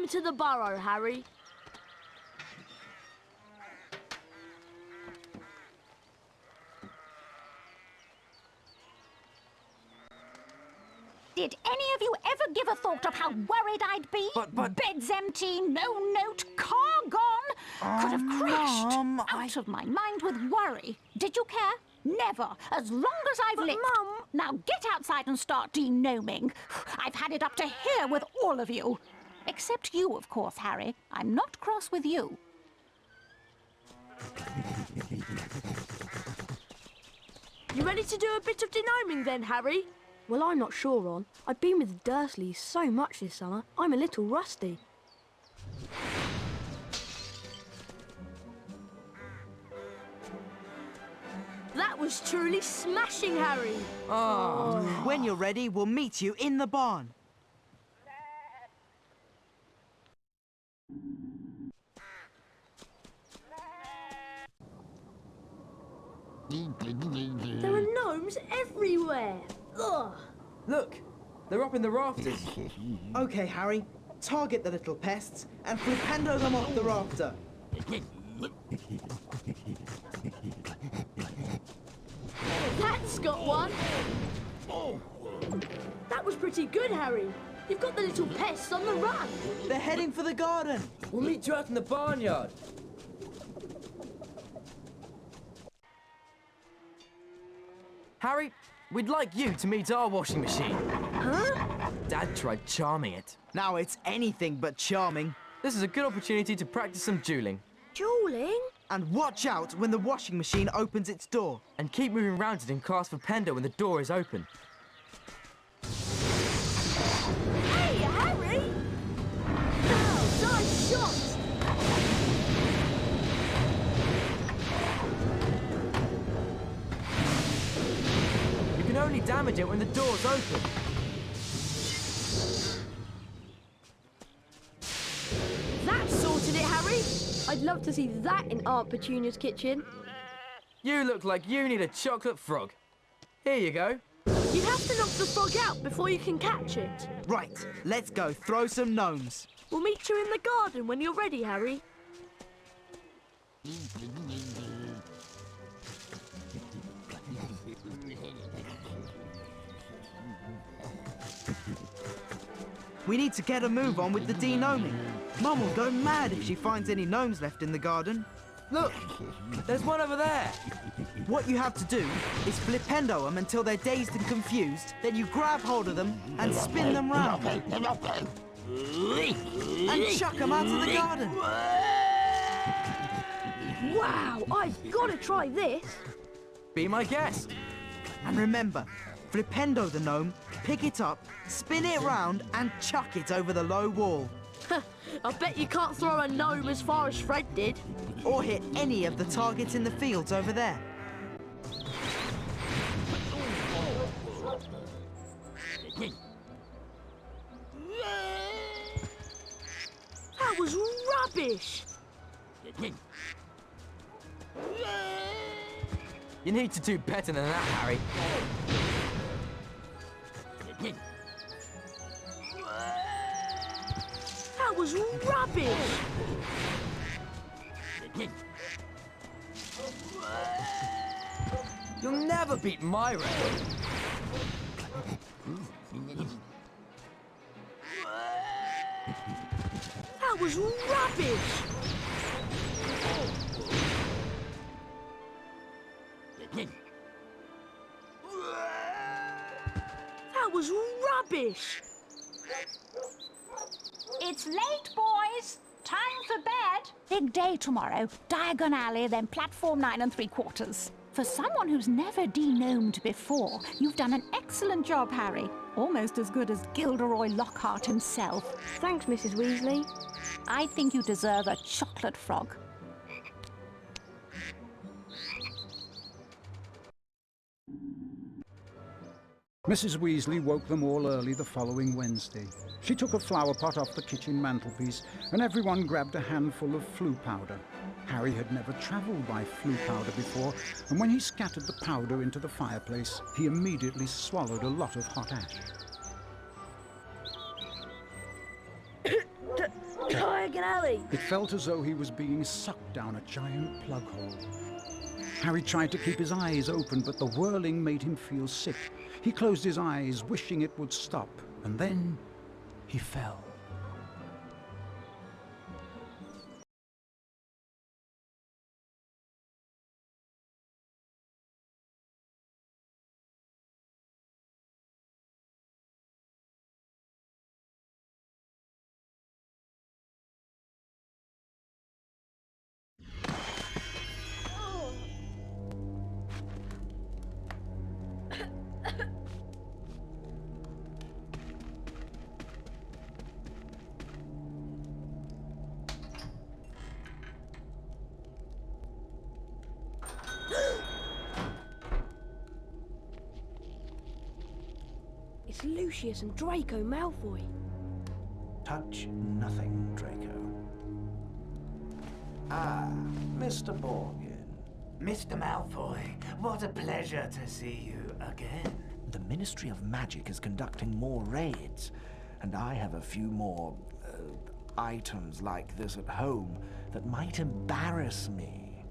Welcome to the burrow, Harry. Did any of you ever give a thought of how worried I'd be? But... Bed's empty, no note, car gone. Could have crashed. Mum, Out of my mind with worry. Did you care? Never. As long as I've lived. Mum... Now get outside and start denoming. I've had it up to here with all of you. Except you, of course, Harry. I'm not cross with you. You ready to do a bit of denoming then, Harry? Well, I'm not sure, Ron. I've been with the Dursleys so much this summer, I'm a little rusty. That was truly smashing, Harry. Oh. When you're ready, we'll meet you in the barn. There are gnomes everywhere. Ugh. Look, they're up in the rafters. Okay, Harry, target the little pests and flipendo them off the rafter. That's got one. That was pretty good, Harry. You've got the little pests on the run. They're heading for the garden. We'll meet you out in the barnyard. Harry, we'd like you to meet our washing machine. Huh? Dad tried charming it. Now it's anything but charming. This is a good opportunity to practice some dueling. Dueling? And watch out when the washing machine opens its door. And keep moving around it and cast for Pendo when the door is open. Hey, Harry! Wow, nice shot! You can only damage it when the door's open. That sorted it, Harry. I'd love to see that in Aunt Petunia's kitchen. You look like you need a chocolate frog. Here you go. You have to knock the frog out before you can catch it. Right, let's go throw some gnomes. We'll meet you in the garden when you're ready, Harry. We need to get a move on with the denoming. Mum will go mad if she finds any gnomes left in the garden. Look, there's one over there. What you have to do is flipendo them until they're dazed and confused, then you grab hold of them and spin them round. And chuck them out of the garden. Wow, I've got to try this. Be my guest. And remember, flipendo the gnome, pick it up, spin it round and chuck it over the low wall. I bet you can't throw a gnome as far as Fred did. Or hit any of the targets in the fields over there. That was rubbish. You need to do better than that, Harry. That was rubbish. You'll never beat my record. That was rubbish. That was rubbish. It's late, boys. Time for bed. Big day tomorrow. Diagon Alley, then platform 9 3/4. For someone who's never denomed before, you've done an excellent job, Harry. Almost as good as Gilderoy Lockhart himself. Thanks, Mrs. Weasley. I think you deserve a chocolate frog. Mrs. Weasley woke them all early the following Wednesday. She took a flower pot off the kitchen mantelpiece, and everyone grabbed a handful of flue powder. Harry had never travelled by flue powder before, and when he scattered the powder into the fireplace, he immediately swallowed a lot of hot ash. belly. It felt as though he was being sucked down a giant plug hole. Harry tried to keep his eyes open, but the whirling made him feel sick. He closed his eyes, wishing it would stop, and then he fell. It's Lucius and Draco Malfoy. Touch nothing, Draco. Ah, Mr. Morgan. Mr. Malfoy, what a pleasure to see you again. The Ministry of Magic is conducting more raids, and I have a few more items like this at home that might embarrass me.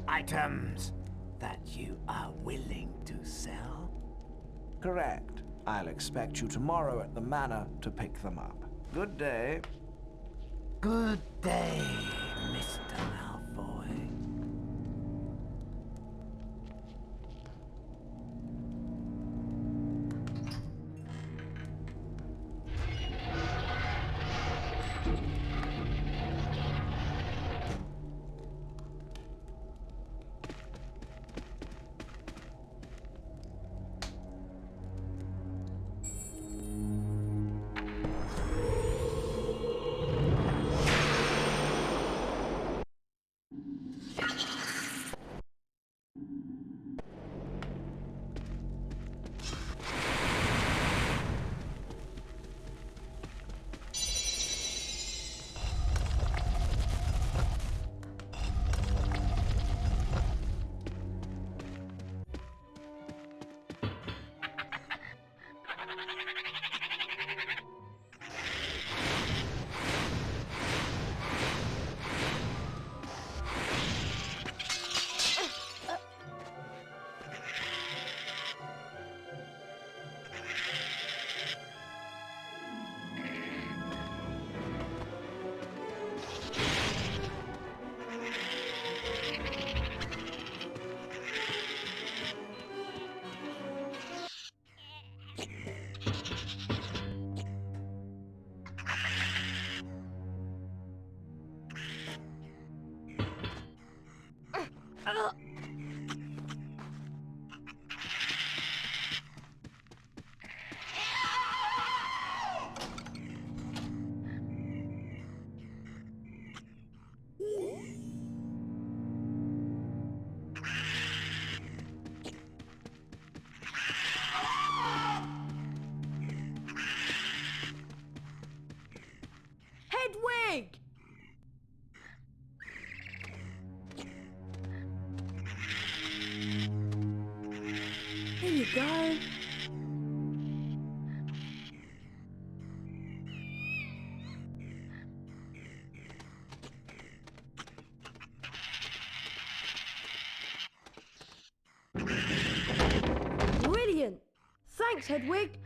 Items that you are willing to sell? Correct. I'll expect you tomorrow at the manor to pick them up. Good day. Good day, Mr. Malfoy. Hedwig! Here you go. Brilliant! Thanks, Hedwig.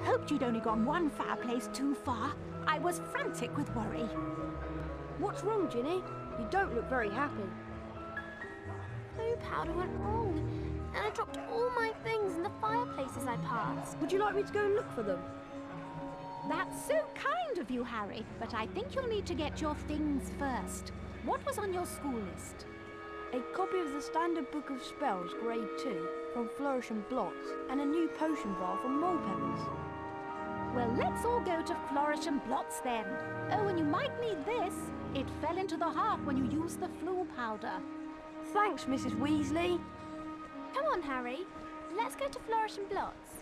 hoped you'd only gone one fireplace too far. I was frantic with worry. What's wrong, Ginny? You don't look very happy. Blue powder went wrong, and I dropped all my things in the fireplaces I passed. Would you like me to go and look for them? That's so kind of you, Harry, but I think you'll need to get your things first. What was on your school list? A copy of the Standard Book of Spells, Grade 2, from Flourish and Blots, and a new potion bar from Molepeppers. Well, let's all go to Flourish and Blots then. Oh, and you might need this. It fell into the heart when you used the flu powder. Thanks, Mrs. Weasley. Come on, Harry. Let's go to Flourish and Blots.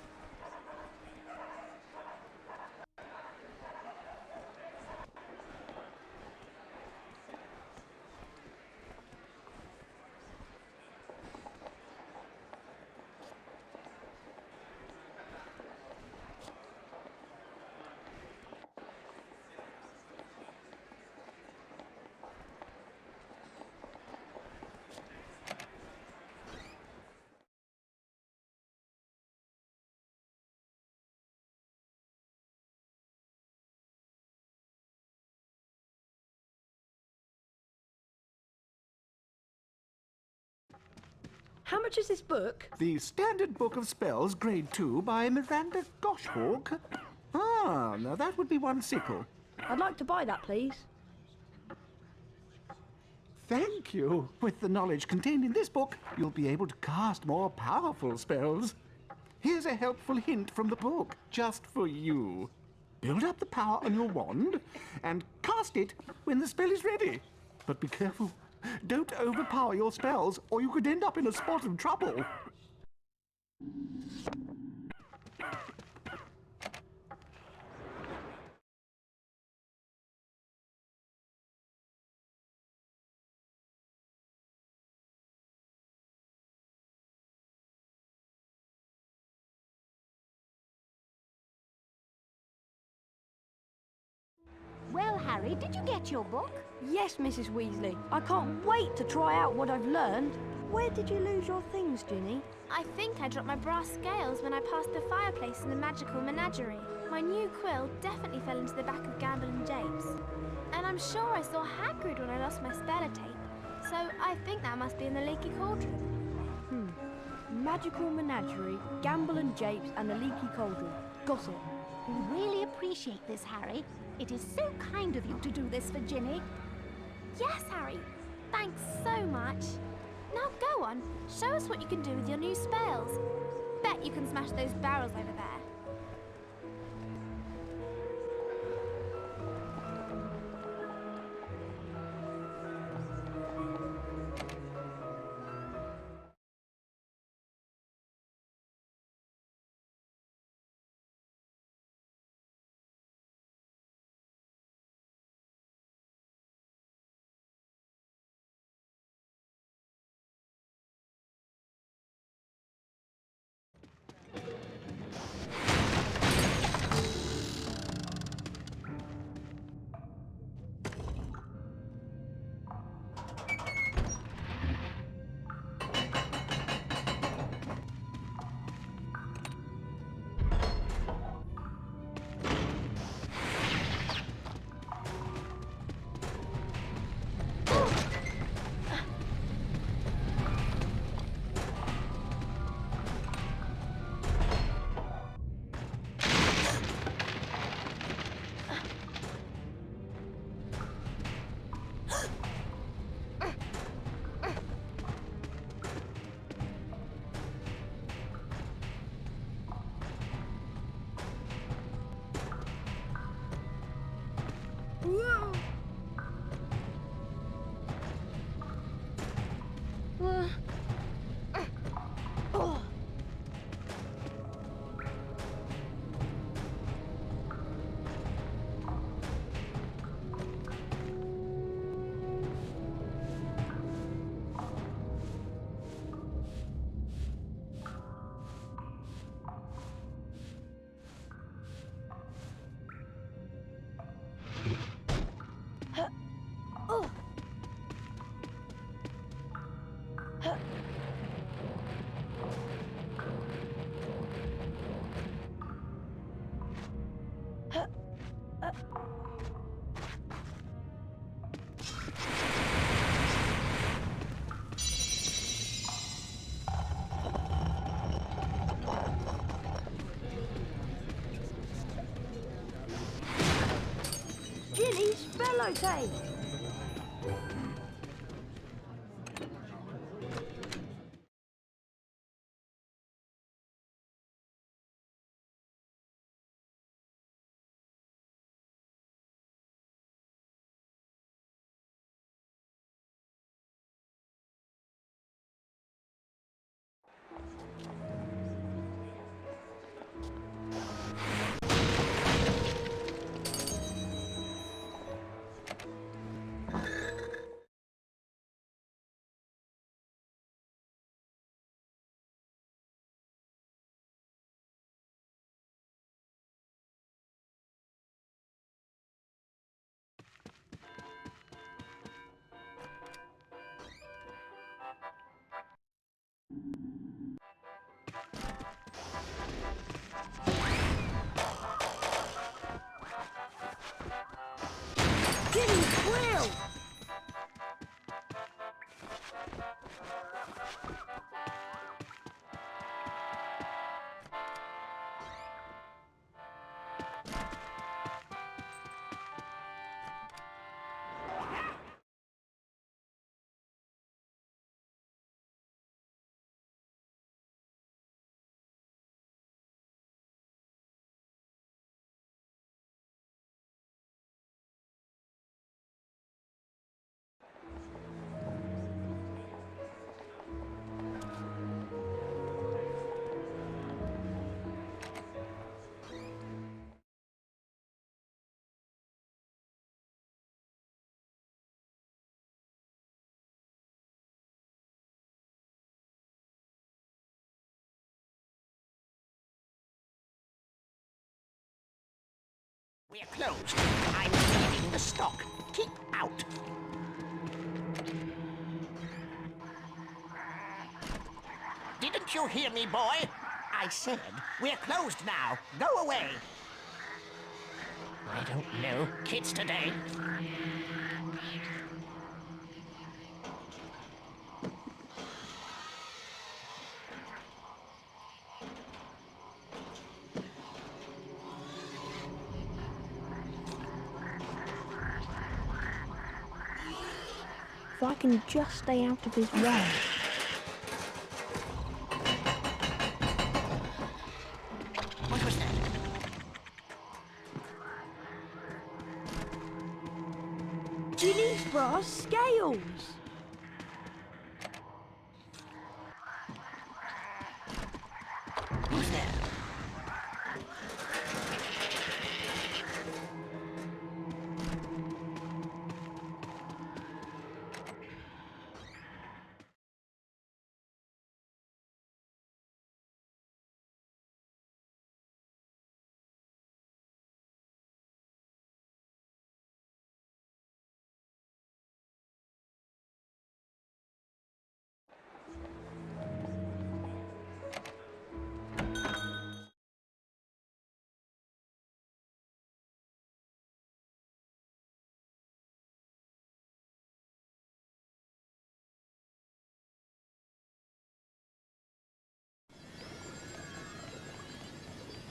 How much is this book? The Standard Book of Spells, Grade 2, by Miranda Goshawk. Ah, now that would be one sickle. I'd like to buy that, please. Thank you. With the knowledge contained in this book, you'll be able to cast more powerful spells. Here's a helpful hint from the book, just for you. Build up the power on your wand and cast it when the spell is ready. But be careful. Don't overpower your spells, or you could end up in a spot of trouble. Well, Harry, did you get your book? Yes, Mrs. Weasley. I can't wait to try out what I've learned. Where did you lose your things, Ginny? I think I dropped my brass scales when I passed the fireplace in the magical menagerie. My new quill definitely fell into the back of Gamble and Japes. And I'm sure I saw Hagrid when I lost my speller tape. So I think that must be in the leaky cauldron. Magical Menagerie, Gamble and Japes, and the Leaky Cauldron. Got it. We really appreciate this, Harry. It is so kind of you to do this for Ginny. Yes, Harry. Thanks so much. Now go on, show us what you can do with your new spells. Bet you can smash those barrels over there. Sellotape! Ginny Quill! We're closed. I'm reading the stock. Keep out. Didn't you hear me, boy? I said, we're closed now. Go away. I don't know. Kids today. If I can just stay out of his way. What was that? Ginny's brass scales! Who's there?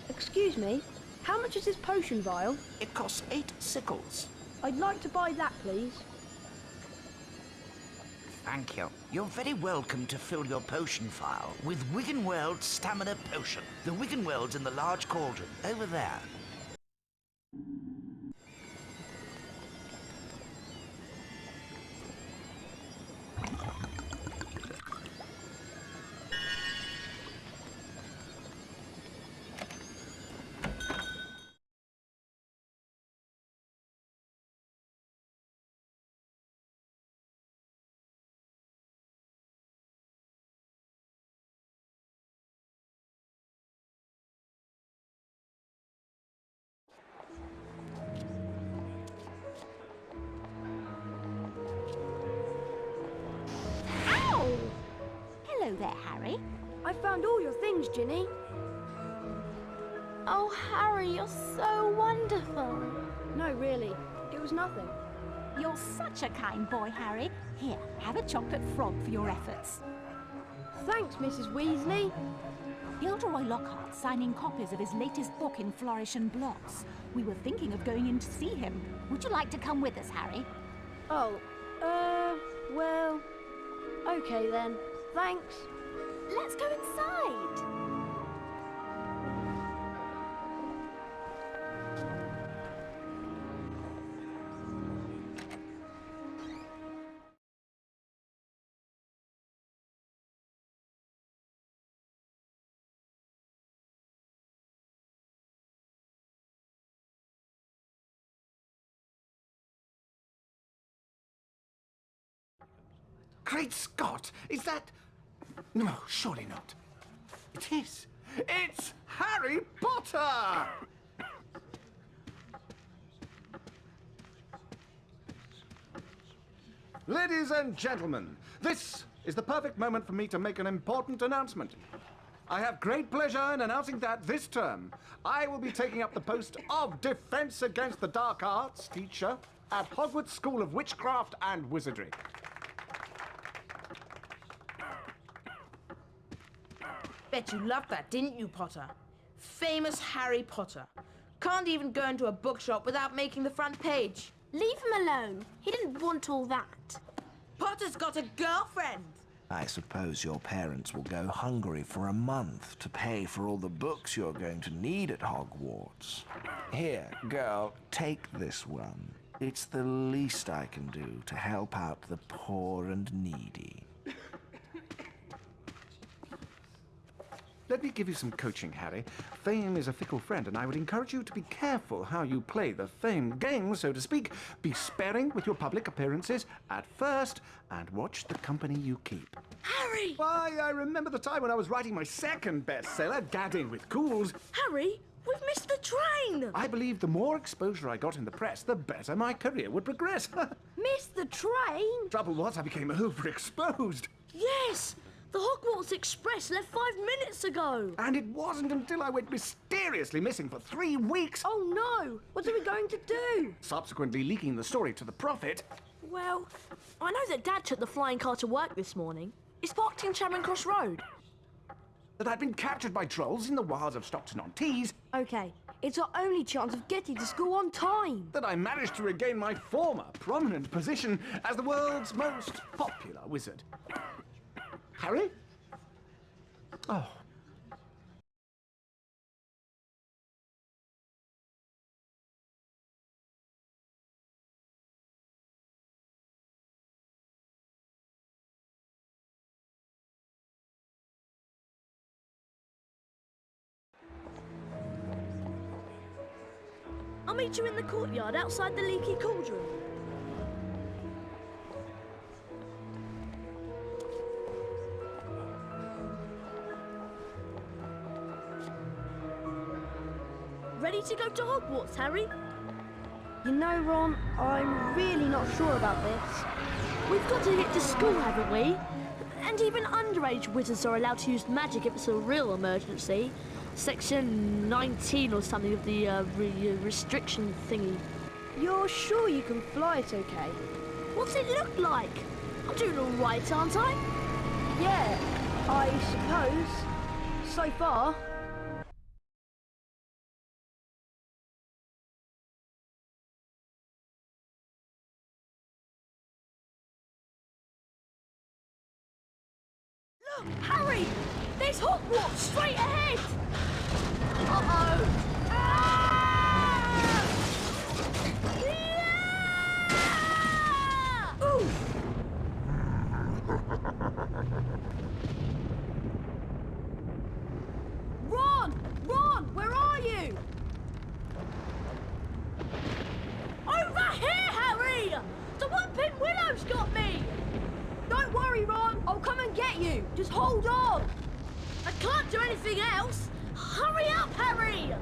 Excuse me, how much is this potion vial? It costs 8 sickles. I'd like to buy that, please. Thank you. You're very welcome to fill your potion file with Wiggenweld's Stamina Potion. The Wiggenweld's in the large cauldron, over there. Hello there, Harry. I found all your things, Ginny. Oh, Harry, you're so wonderful. No, really. It was nothing. You're such a kind boy, Harry. Here, have a chocolate frog for your efforts. Thanks, Mrs. Weasley. Gilderoy Lockhart's signing copies of his latest book in Flourish and Blocks. We were thinking of going in to see him. Would you like to come with us, Harry? Oh, well, okay then. Thanks. Let's go inside. Great Scott! Is that... No, surely not. It is. It's Harry Potter! Ladies and gentlemen, this is the perfect moment for me to make an important announcement. I have great pleasure in announcing that this term, I will be taking up the post of Defense Against the Dark Arts teacher at Hogwarts School of Witchcraft and Wizardry. Bet you loved that, didn't you, Potter? Famous Harry Potter. Can't even go into a bookshop without making the front page. Leave him alone. He didn't want all that. Potter's got a girlfriend. I suppose your parents will go hungry for a month to pay for all the books you're going to need at Hogwarts. Here, girl, take this one. It's the least I can do to help out the poor and needy. Let me give you some coaching, Harry. Fame is a fickle friend, and I would encourage you to be careful how you play the fame game, so to speak. Be sparing with your public appearances at first, and watch the company you keep. Harry! Why, I remember the time when I was writing my second bestseller, Gadding with Ghouls. Harry, we've missed the train! I believed the more exposure I got in the press, the better my career would progress. Missed the train? Trouble was, I became overexposed. Yes! The Hogwarts Express left 5 minutes ago. And it wasn't until I went mysteriously missing for 3 weeks. Oh no! What are we going to do? Subsequently leaking the story to the Prophet. Well, I know that Dad took the flying car to work this morning. It's parked in Charing Cross Road. That I'd been captured by trolls in the wilds of Stockton-on-Tees. Okay, it's our only chance of getting to school on time. That I managed to regain my former prominent position as the world's most popular wizard. Harry? Oh. I'll meet you in the courtyard outside the leaky cauldron. Ready to go to Hogwarts, Harry? You know, Ron, I'm really not sure about this. We've got to get to school, haven't we? And even underage wizards are allowed to use magic if it's a real emergency. Section 19 or something of the restriction thingy. You're sure you can fly it okay? What's it look like? I'm doing all right, aren't I? Yeah, I suppose. So far. Look, Harry! There's Hogwarts straight ahead! Uh-oh! Ah! Yeah! Ooh! Ron! Ron! Where are you? Over here, Harry! The Whooping Willow's got me! Don't worry, Ron. I'll come and get you. Just hold on. I can't do anything else. Hurry up, Harry!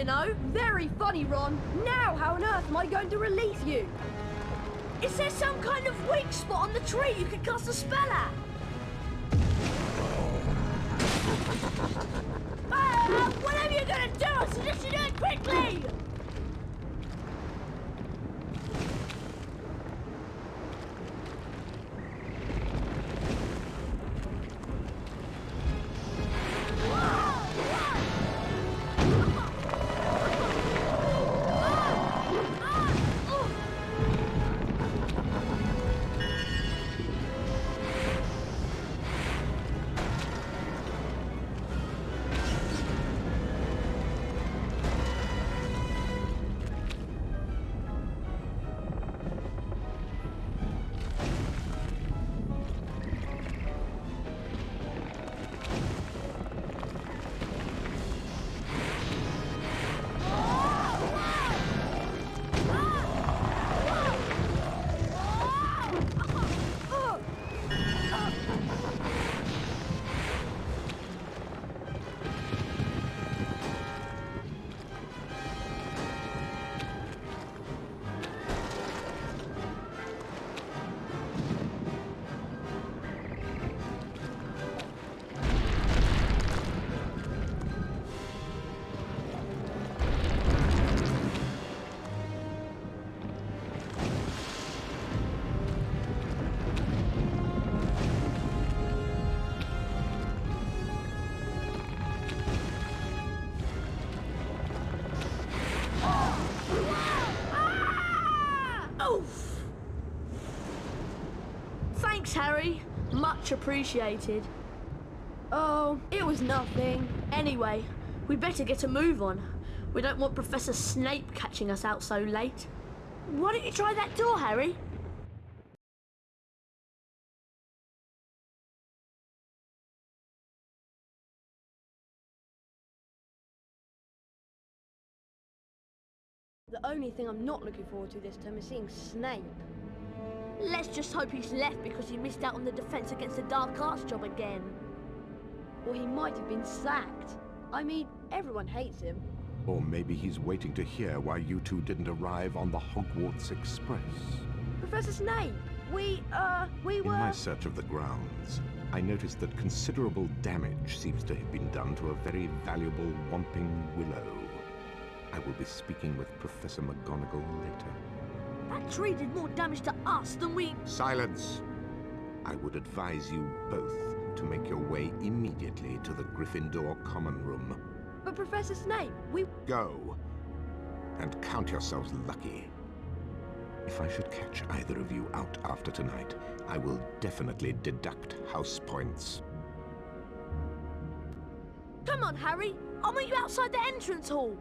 you know. Very funny, Ron. Now how on earth am I going to release you? Is there some kind of weak spot on the tree you can cast a spell at? Whatever you're gonna do, I suggest you do it quickly! Thanks, Harry. Much appreciated. Oh, it was nothing. Anyway, we better get a move on. We don't want Professor Snape catching us out so late. Why don't you try that door, Harry? The only thing I'm not looking forward to this term is seeing Snape. Let's just hope he's left because he missed out on the defense against the dark arts job again. Or he might have been sacked. I mean, everyone hates him. Or maybe he's waiting to hear why you two didn't arrive on the Hogwarts Express. Professor Snape, we were... In my search of the grounds, I noticed that considerable damage seems to have been done to a very valuable Whomping Willow. I will be speaking with Professor McGonagall later. That tree did more damage to us than we... Silence! I would advise you both to make your way immediately to the Gryffindor Common Room. But Professor Snape, we... Go, and count yourselves lucky. If I should catch either of you out after tonight, I will definitely deduct house points. Come on, Harry. I'll meet you outside the entrance hall.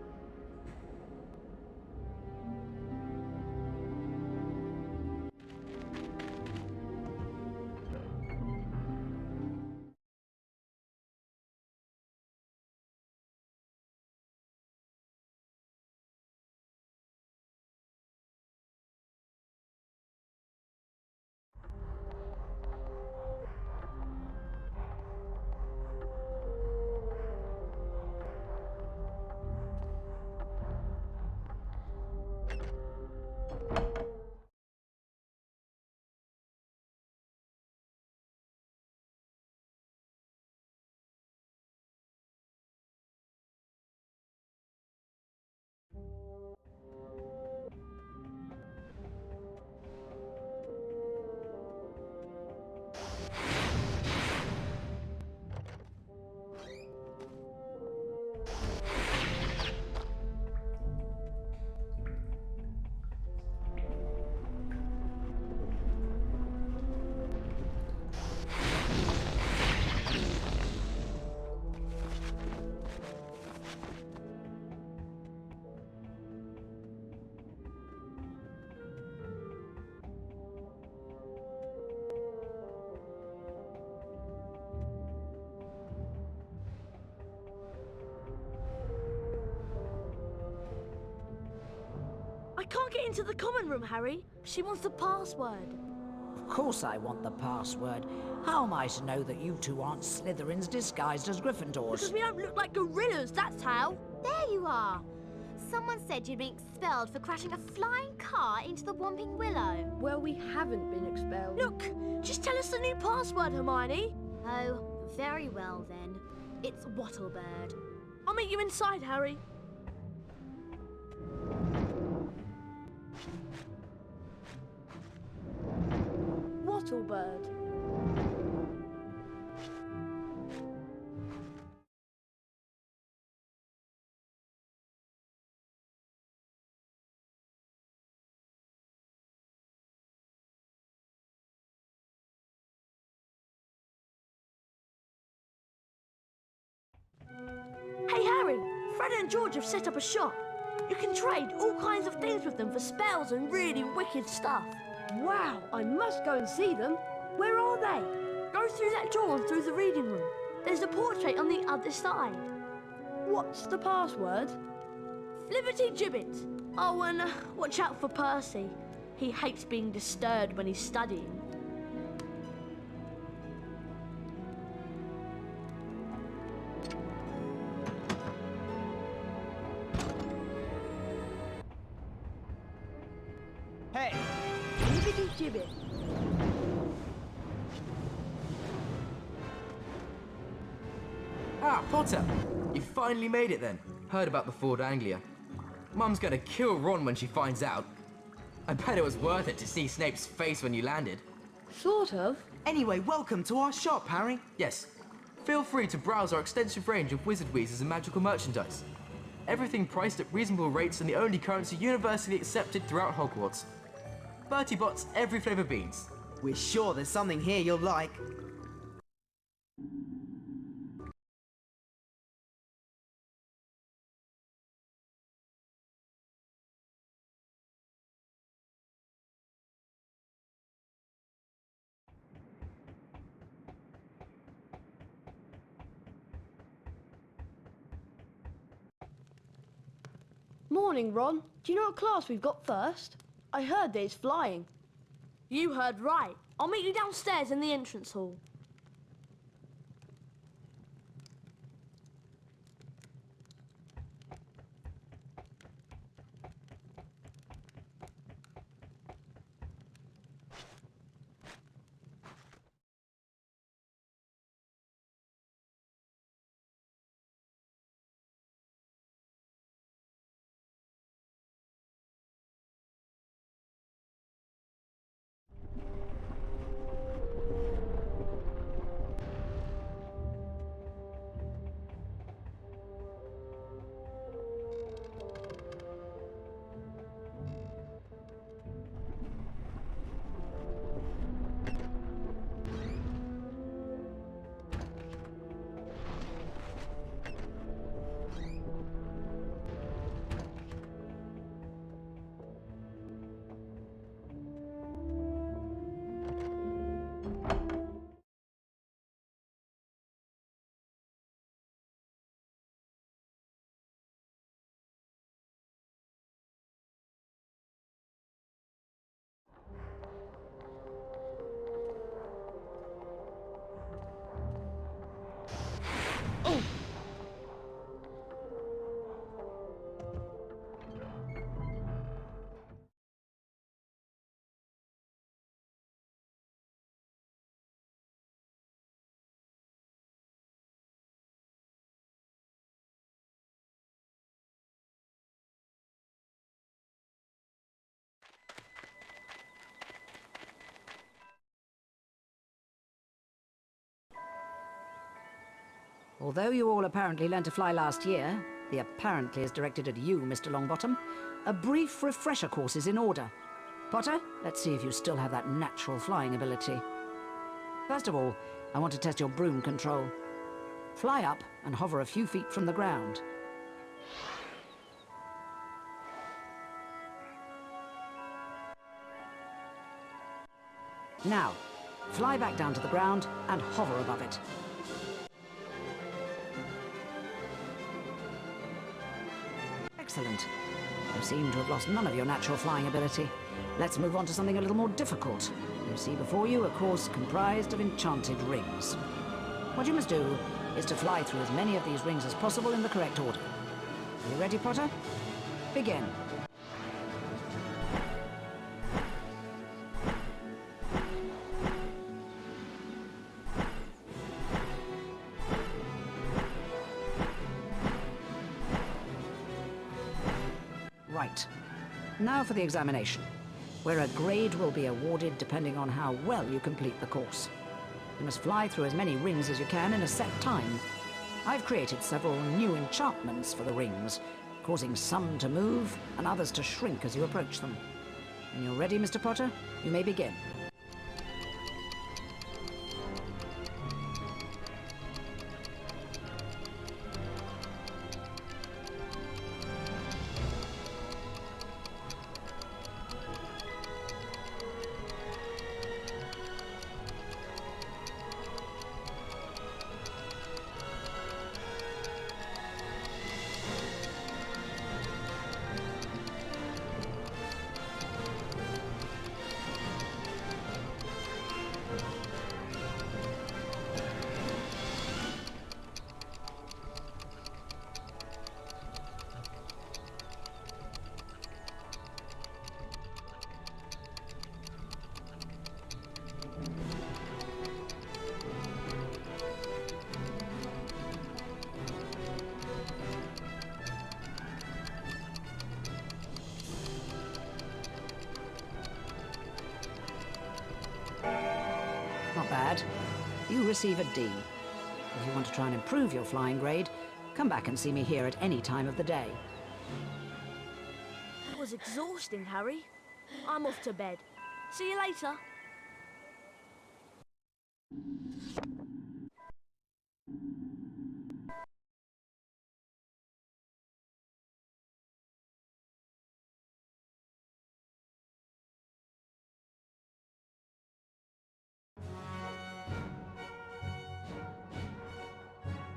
I can't get into the common room, Harry. She wants the password. Of course I want the password. How am I to know that you two aren't Slytherins disguised as Gryffindors? Because we don't look like gorillas, that's how. There you are. once said you'd been expelled for crashing a flying car into the Whomping Willow. Well, we haven't been expelled. Look, just tell us the new password, Hermione. Oh, very well then. It's Wattlebird. I'll meet you inside, Harry. Wattlebird. Hey Harry, Fred and George have set up a shop. You can trade all kinds of things with them for spells and really wicked stuff. Wow, I must go and see them. Where are they? Go through that door and through the reading room. There's a portrait on the other side. What's the password? Flippity Gibbet. Oh, and watch out for Percy. He hates being disturbed when he's studying. Hey! Flippity Gibbet. Ah, Potter! You finally made it then. Heard about the Ford Anglia. Mum's gonna kill Ron when she finds out. I bet it was worth it to see Snape's face when you landed. Sort of. Anyway, welcome to our shop, Harry. Yes. Feel free to browse our extensive range of wizard wheezes and magical merchandise. Everything priced at reasonable rates and the only currency universally accepted throughout Hogwarts. Bertie Bott's every flavour beans. We're sure there's something here you'll like. Morning, Ron. Do you know what class we've got first? I heard there's flying. You heard right. I'll meet you downstairs in the entrance hall. Although you all apparently learned to fly last year, the apparently is directed at you, Mr. Longbottom, a brief refresher course is in order. Potter, let's see if you still have that natural flying ability. First of all, I want to test your broom control. Fly up and hover a few feet from the ground. Now, fly back down to the ground and hover above it. Excellent. You seem to have lost none of your natural flying ability. Let's move on to something a little more difficult. You see before you a course comprised of enchanted rings. What you must do is to fly through as many of these rings as possible in the correct order. Are you ready, Potter? Begin. Right. Now for the examination, where a grade will be awarded depending on how well you complete the course. You must fly through as many rings as you can in a set time. I've created several new enchantments for the rings, causing some to move and others to shrink as you approach them. When you're ready, Mr. Potter, you may begin. Not bad. You receive a D. If you want to try and improve your flying grade, come back and see me here at any time of the day. That was exhausting, Harry. I'm off to bed. See you later.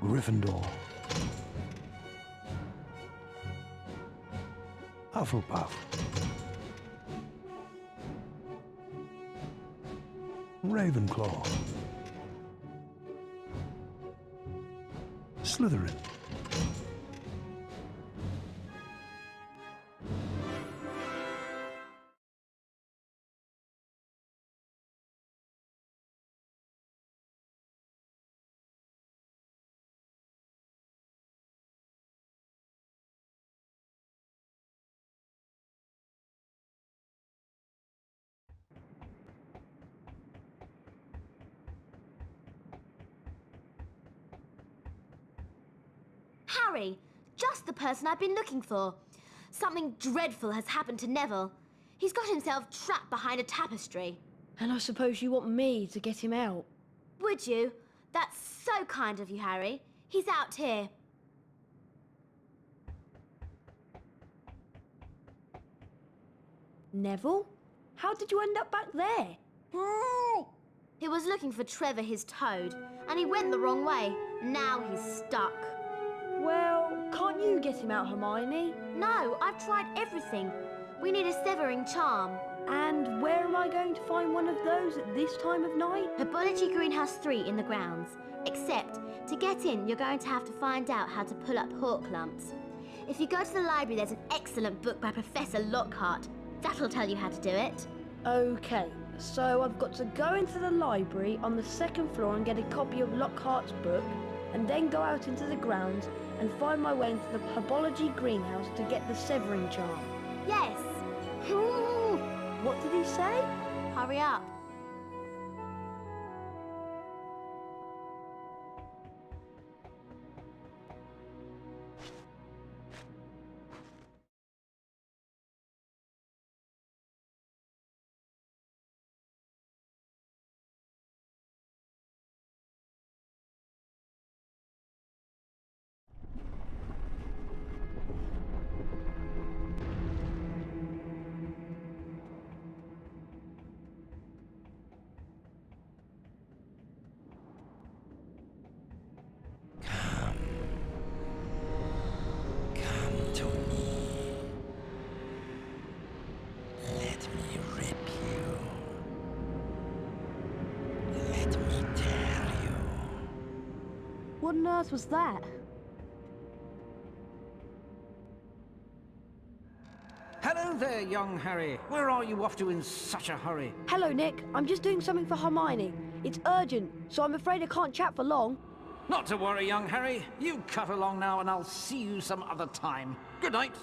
Gryffindor. Hufflepuff. Ravenclaw. Slytherin. Harry, just the person I've been looking for. Something dreadful has happened to Neville. He's got himself trapped behind a tapestry. And I suppose you want me to get him out? Would you? That's so kind of you, Harry. He's out here. Neville? How did you end up back there? He was looking for Trevor, his toad, and he went the wrong way. Now he's stuck. Well, can't you get him out, Hermione? No, I've tried everything. We need a severing charm. And where am I going to find one of those at this time of night? Herbology Greenhouse 3 in the grounds. Except, to get in, you're going to have to find out how to pull up hawk lumps. If you go to the library, there's an excellent book by Professor Lockhart. That'll tell you how to do it. Okay, so I've got to go into the library on the second floor and get a copy of Lockhart's book, and then go out into the grounds and find my way into the Herbology Greenhouse to get the severing charm. Yes. What did he say? Hurry up. What on earth was that? Hello there, young Harry. Where are you off to in such a hurry? Hello, Nick. I'm just doing something for Hermione. It's urgent, so I'm afraid I can't chat for long. Not to worry, young Harry. You cut along now and I'll see you some other time. Good night.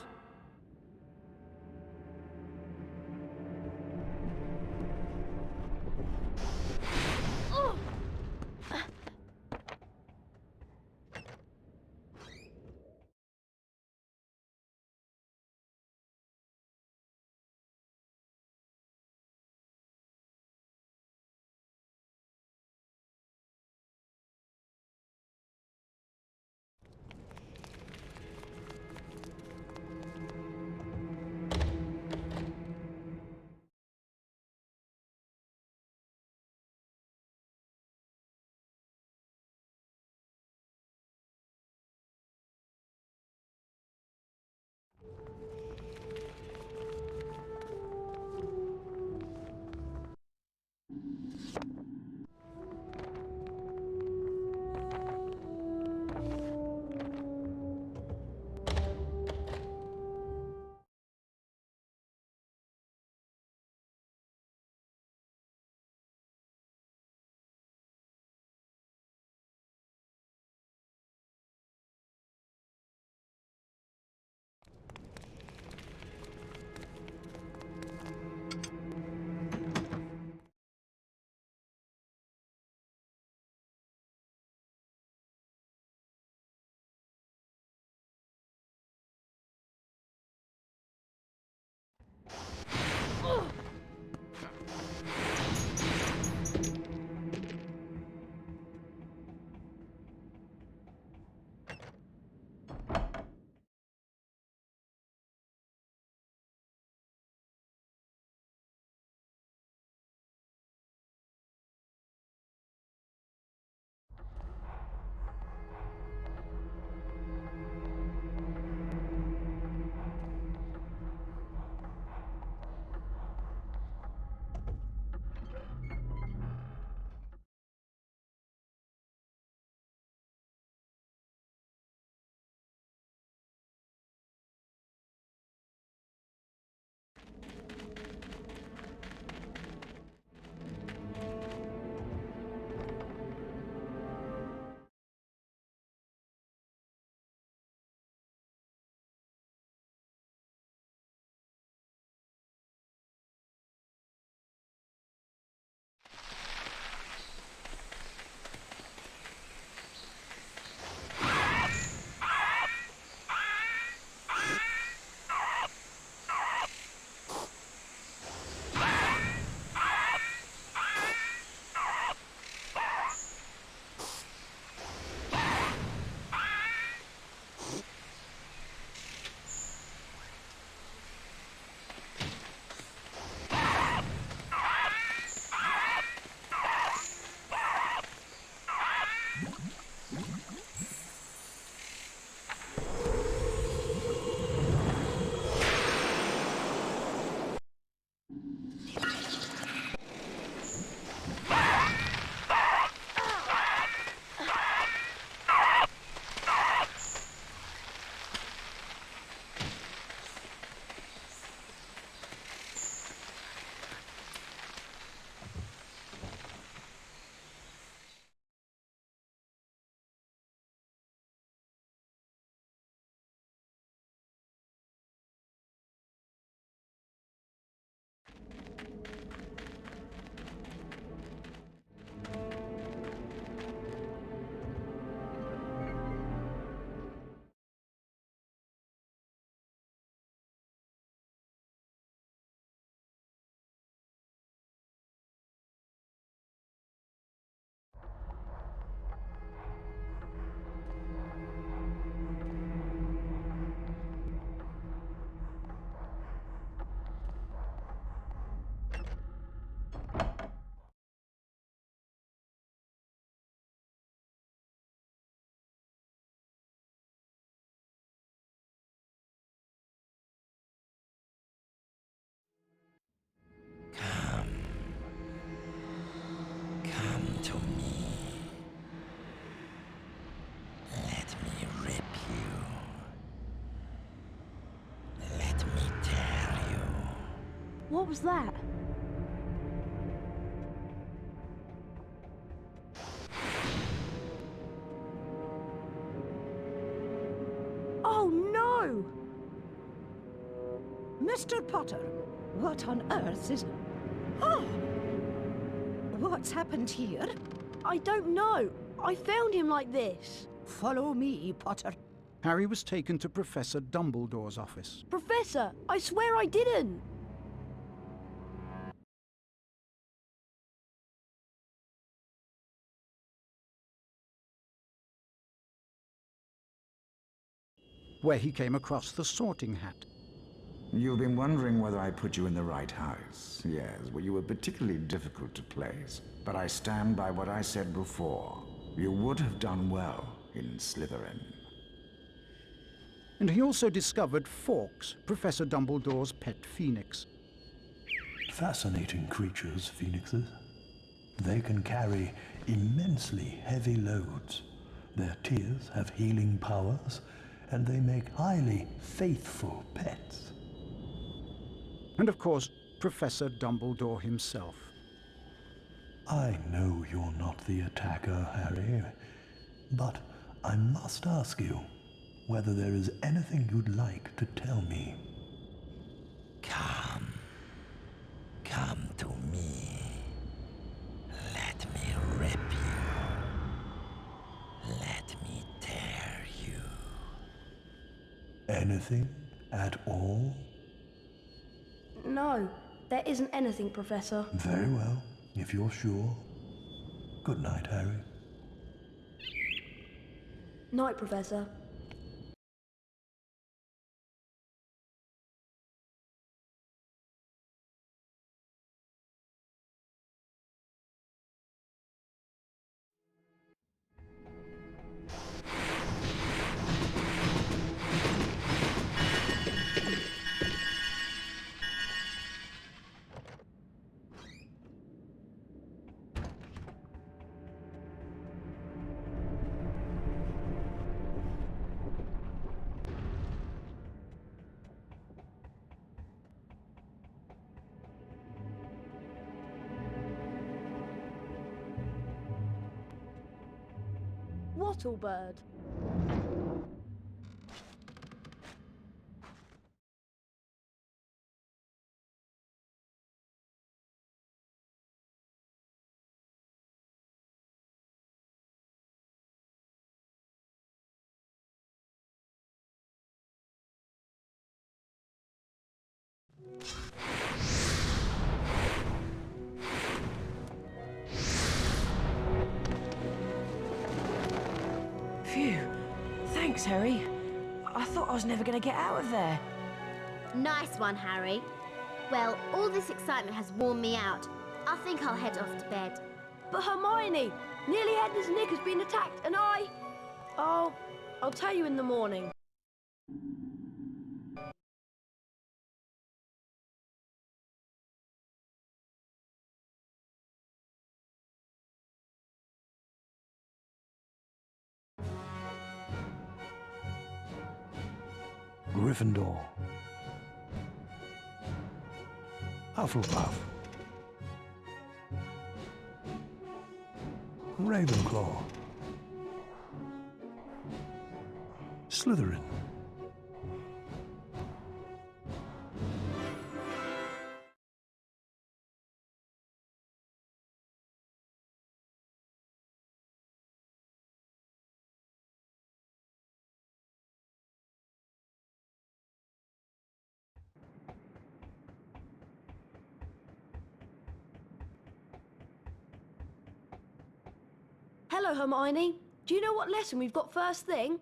What was that? Oh no! Mr. Potter, what on earth is... Oh! What's happened here? I don't know. I found him like this. Follow me, Potter. Harry was taken to Professor Dumbledore's office. Professor, I swear I didn't. Where he came across the Sorting Hat. You've been wondering whether I put you in the right house. Yes, well, you were particularly difficult to place. But I stand by what I said before. You would have done well in Slytherin. And he also discovered Fawkes, Professor Dumbledore's pet phoenix. Fascinating creatures, phoenixes. They can carry immensely heavy loads. Their tears have healing powers, and they make highly faithful pets. And of course, Professor Dumbledore himself. I know you're not the attacker, Harry, but I must ask you whether there is anything you'd like to tell me. Come. Come to me. Let me rip you. Let me tear you. Anything at all? No, there isn't anything, Professor. Very well, if you're sure. Good night, Harry. Night, Professor. Wattlebird. Phew. Thanks, Harry. I thought I was never going to get out of there. Nice one, Harry. Well, all this excitement has worn me out. I think I'll head off to bed. But Hermione, nearly Headless Nick has been attacked and I'll tell you in the morning. Gryffindor. Hufflepuff. Ravenclaw. Slytherin. Hello, Hermione. Do you know what lesson we've got first thing?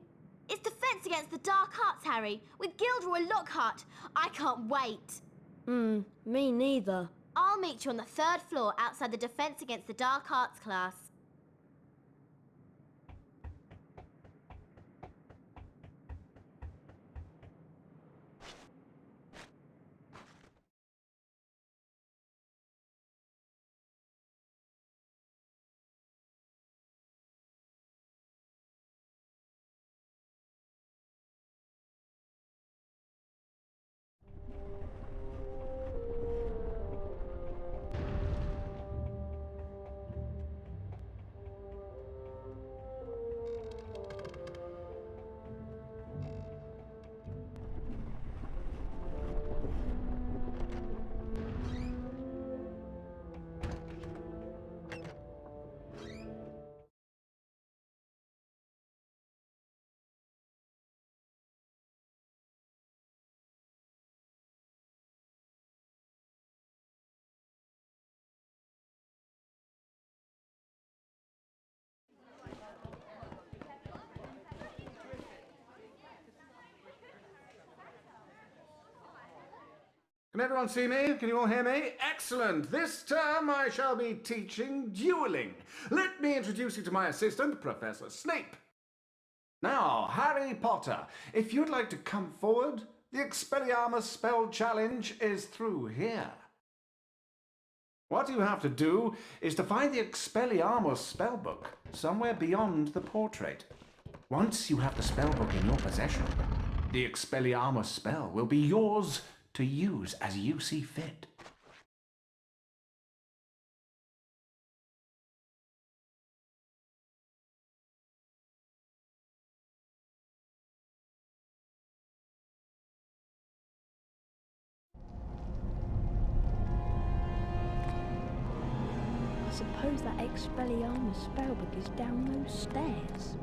It's Defense Against the Dark Arts, Harry, with Gilderoy Lockhart. I can't wait. Me neither. I'll meet you on the 3rd floor outside the Defense Against the Dark Arts class. Can everyone see me? Can you all hear me? Excellent. This term I shall be teaching dueling. Let me introduce you to my assistant, Professor Snape. Now, Harry Potter, if you'd like to come forward, the Expelliarmus spell challenge is through here. What you have to do is to find the Expelliarmus spellbook somewhere beyond the portrait. Once you have the spellbook in your possession, the Expelliarmus spell will be yours to use as you see fit. I suppose that Expelliarmus spellbook is down those stairs.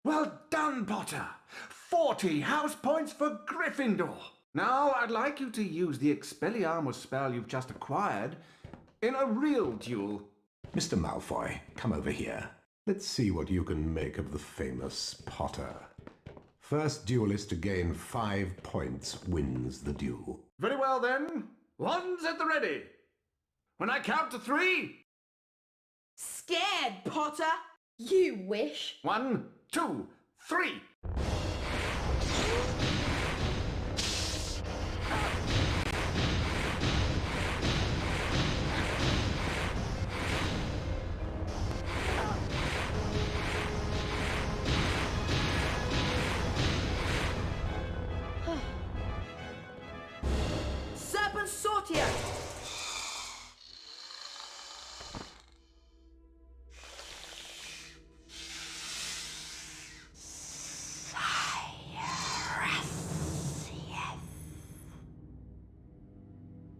Well done, Potter! 40 house points for Gryffindor! Now I'd like you to use the Expelliarmus spell you've just acquired in a real duel. Mr. Malfoy, come over here. Let's see what you can make of the famous Potter. First duelist to gain 5 points wins the duel. Very well then. Wands at the ready. When I count to 3... Scared, Potter? You wish. 1, 2, 3. Serpent Sortia!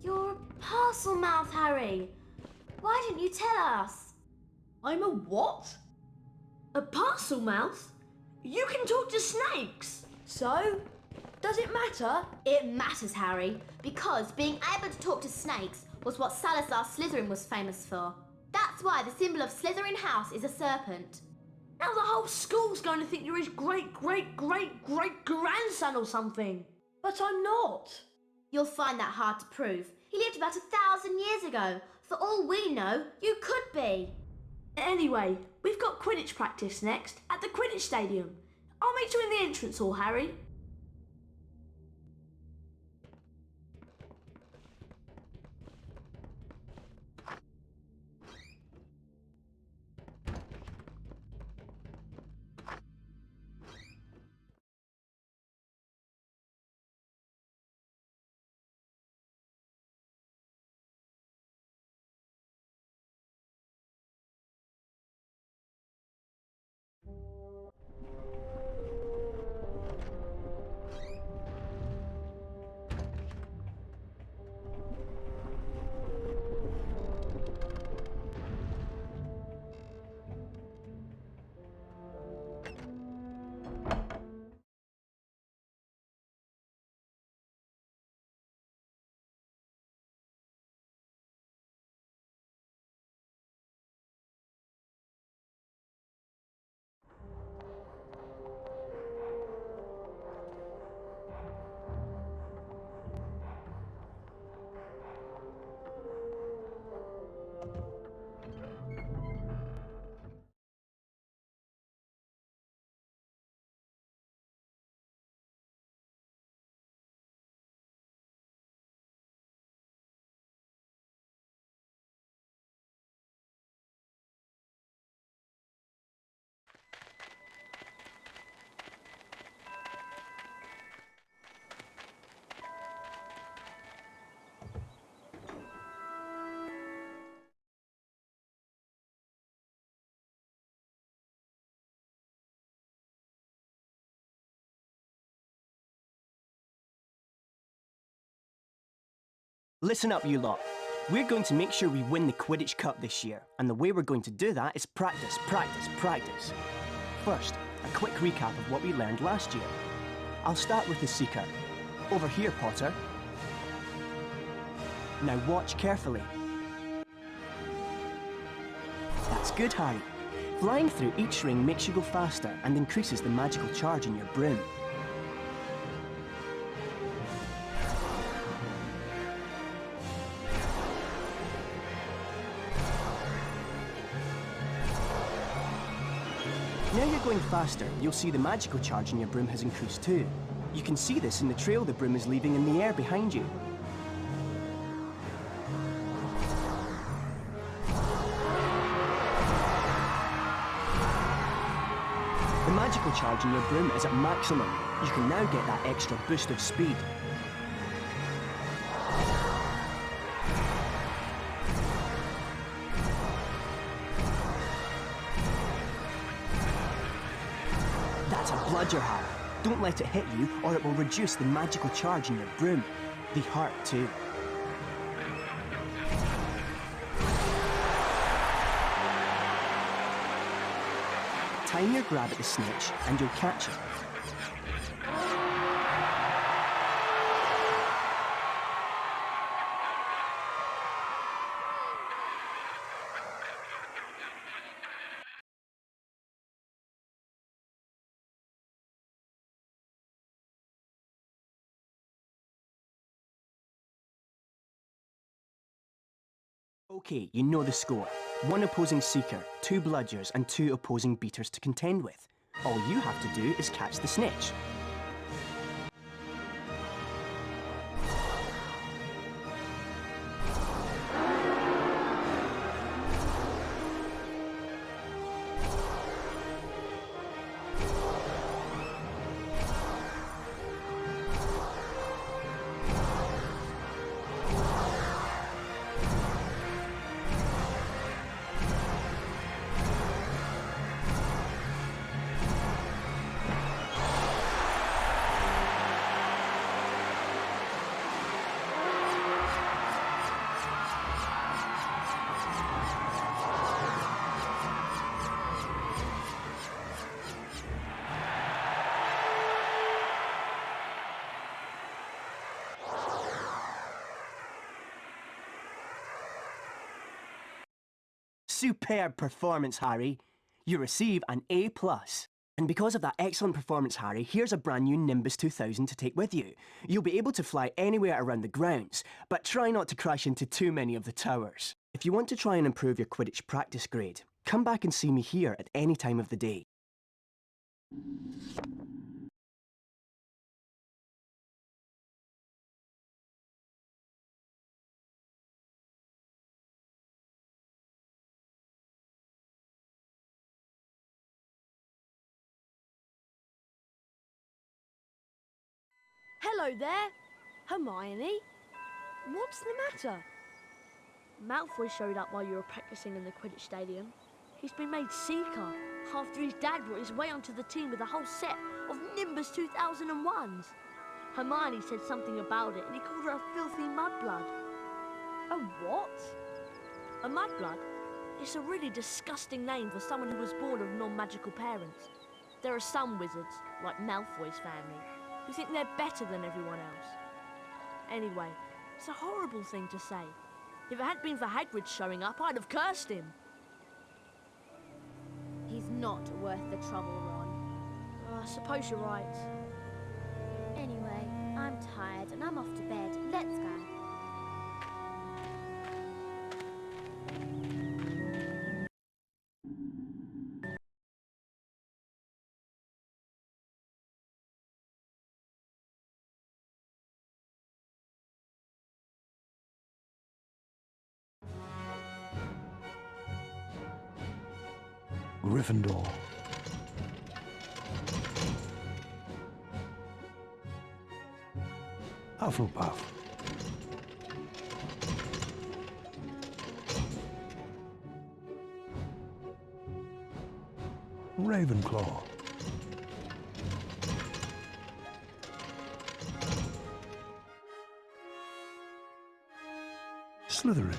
You're a parcel mouth, Harry. Why didn't you tell us? I'm a what? A parcel mouth? You can talk to snakes. So, does it matter? It matters, Harry, because being able to talk to snakes was what Salazar Slytherin was famous for. That's why the symbol of Slytherin House is a serpent. Now the whole school's going to think you're his great-great-great-great-grandson or something. But I'm not. You'll find that hard to prove. He lived about 1,000 years ago. For all we know, you could be. Anyway, we've got Quidditch practice next at the Quidditch Stadium. I'll meet you in the entrance hall, Harry. Listen up, you lot. We're going to make sure we win the Quidditch Cup this year, and the way we're going to do that is practice, practice, practice. First, a quick recap of what we learned last year. I'll start with the Seeker. Over here, Potter. Now watch carefully. That's good, Harry. Flying through each ring makes you go faster and increases the magical charge in your broom. you're going faster, you'll see the magical charge in your broom has increased too. You can see this in the trail the broom is leaving in the air behind you. The magical charge in your broom is at maximum. You can now get that extra boost of speed. That's a bludger, Harry. Don't let it hit you, or it will reduce the magical charge in your broom. They hurt too. Time your grab at the snitch, and you'll catch it. Okay, you know the score. 1 opposing seeker, 2 bludgers, and 2 opposing beaters to contend with. All you have to do is catch the snitch. Superb performance, Harry. You receive an A+. And because of that excellent performance, Harry, here's a brand new Nimbus 2000 to take with you. You'll be able to fly anywhere around the grounds, but try not to crash into too many of the towers. If you want to try and improve your Quidditch practice grade, come back and see me here at any time of the day. Hello there, Hermione. What's the matter? Malfoy showed up while you were practicing in the Quidditch Stadium. He's been made Seeker after his dad brought his way onto the team with a whole set of Nimbus 2001s. Hermione said something about it and he called her a filthy mudblood. A what? A mudblood? It's a really disgusting name for someone who was born of non-magical parents. There are some wizards, like Malfoy's family, who think they're better than everyone else. Anyway, it's a horrible thing to say. If it hadn't been for Hagrid showing up, I'd have cursed him. He's not worth the trouble, Ron. I suppose you're right. Anyway, I'm tired and I'm off to bed. Let's go. Gryffindor. Hufflepuff. Ravenclaw. Slytherin.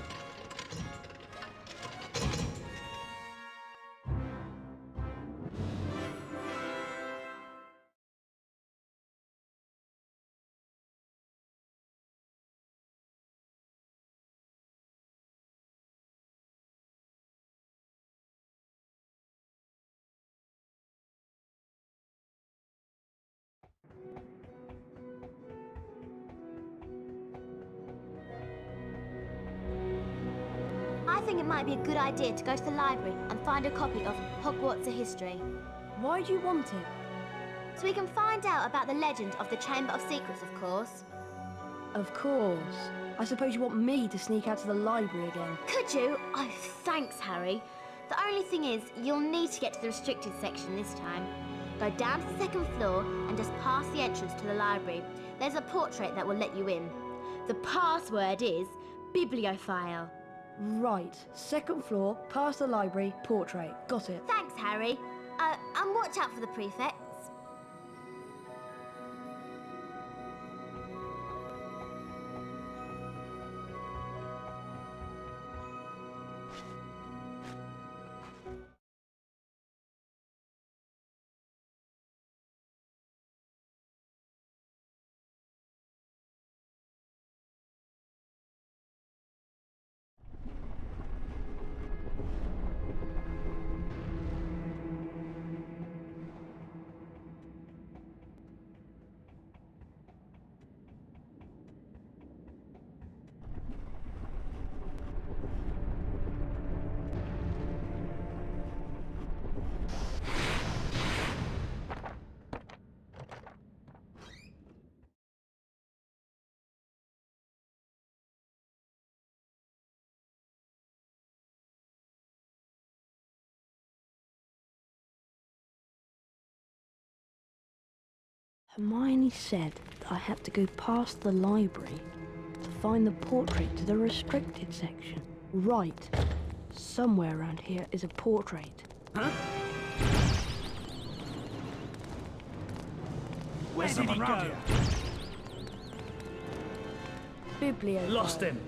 I think it might be a good idea to go to the library and find a copy of Hogwarts: A History. Why do you want it? So we can find out about the legend of the Chamber of Secrets, of course. Of course. I suppose you want me to sneak out to the library again. Could you? Oh, thanks, Harry. The only thing is, you'll need to get to the restricted section this time. Go down to the second floor and just pass the entrance to the library. There's a portrait that will let you in. The password is bibliophile. Right. Second floor, past the library, portrait. Got it. Thanks, Harry. And watch out for the prefects. Hermione said that I had to go past the library to find the portrait to the restricted section. Right. Somewhere around here is a portrait. Huh? Where did he go? Bibliophile. Lost him.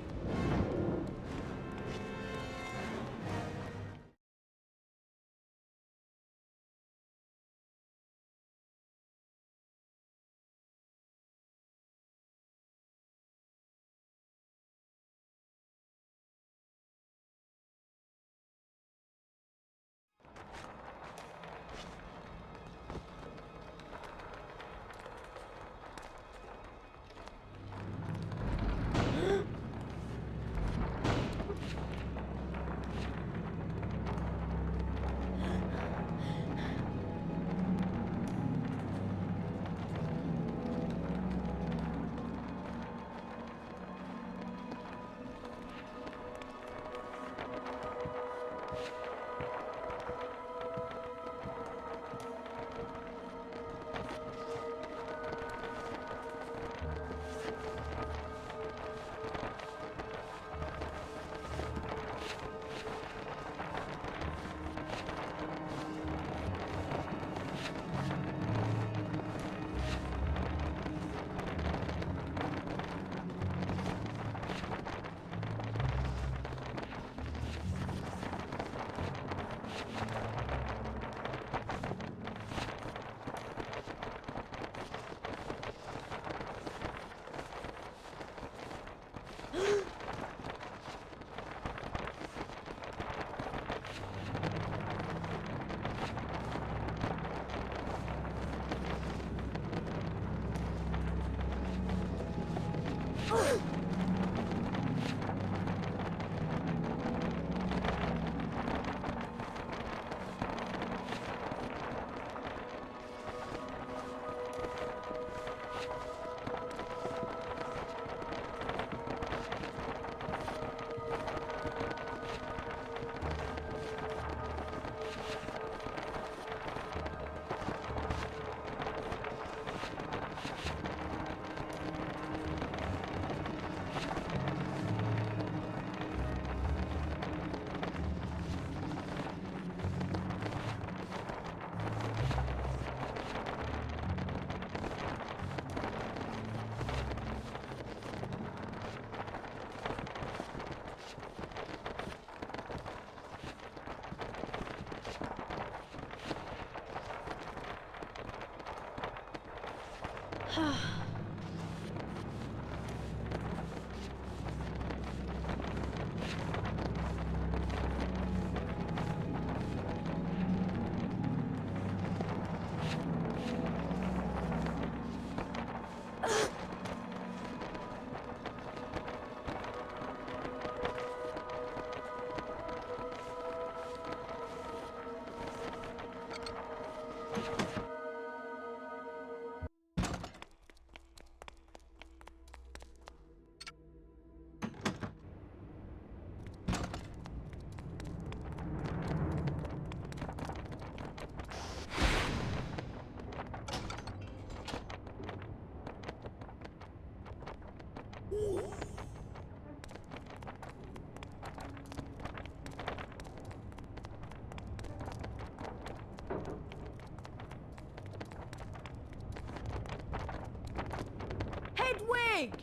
Hedwig!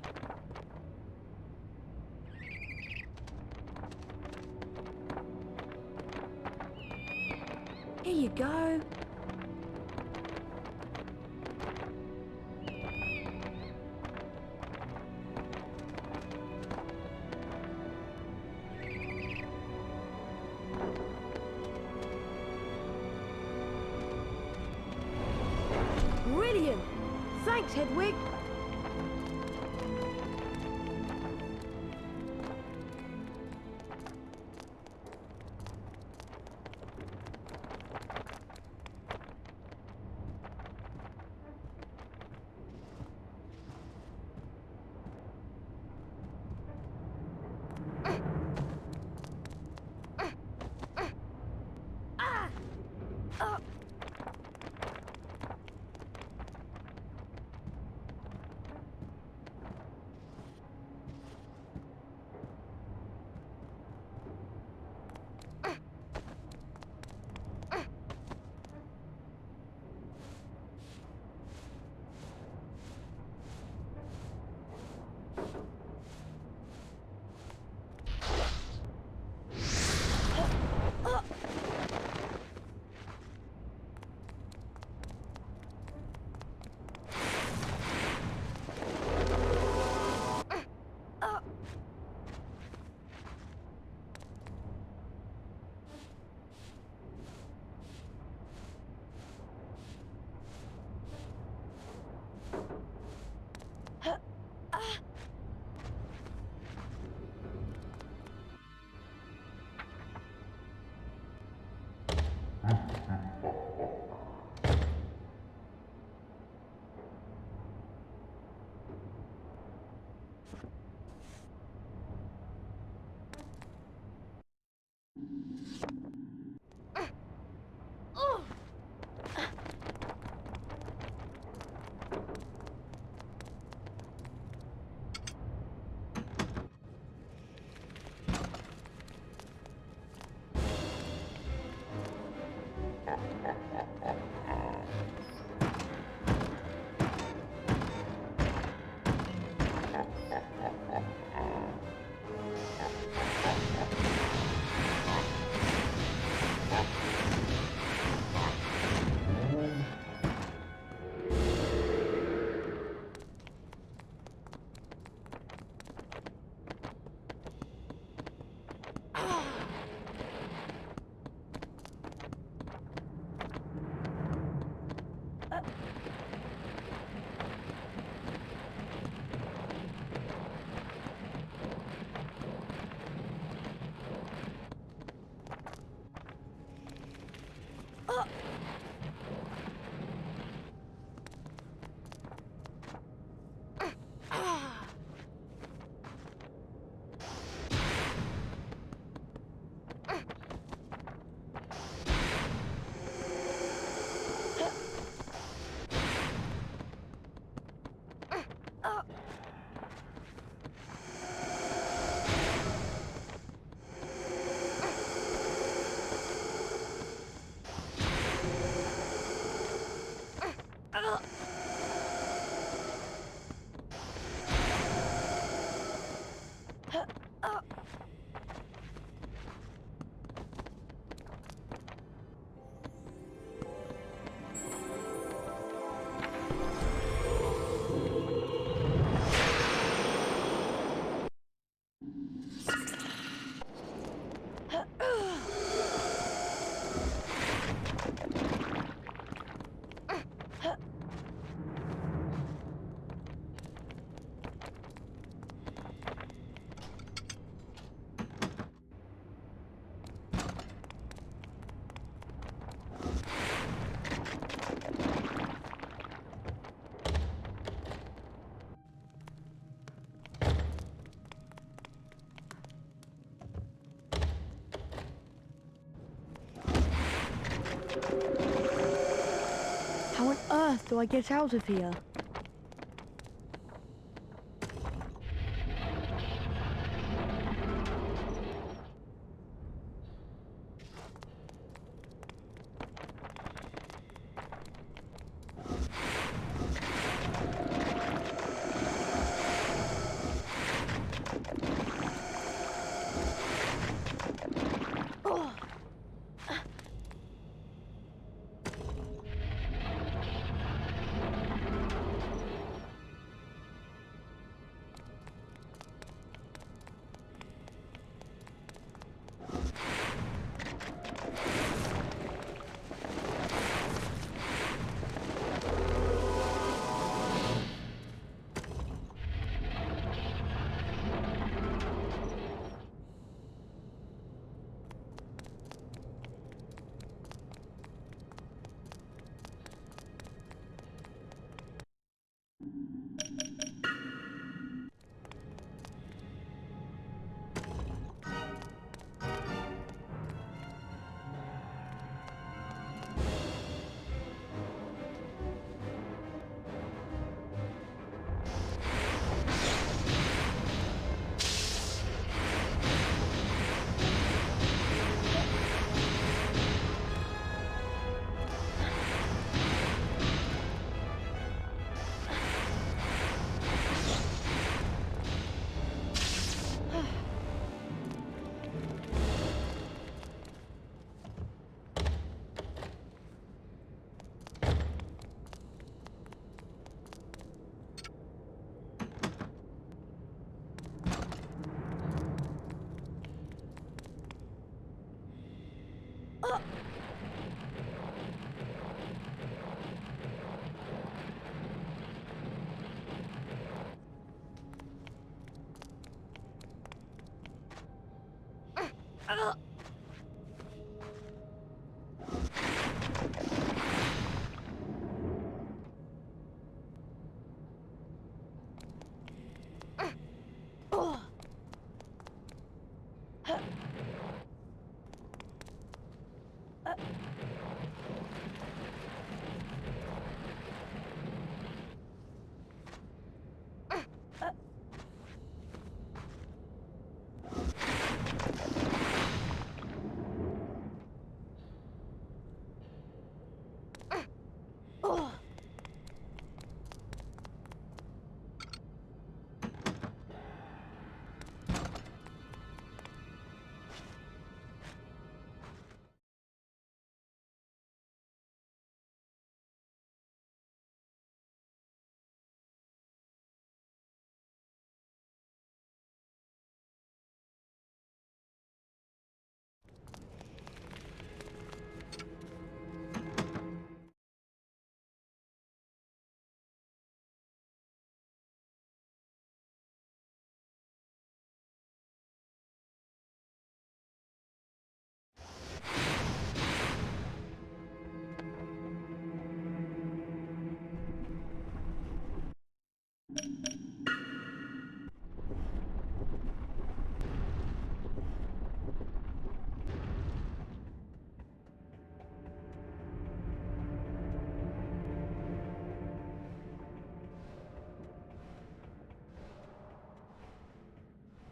Here you go. Brilliant! Thanks, Hedwig. How on earth do I get out of here?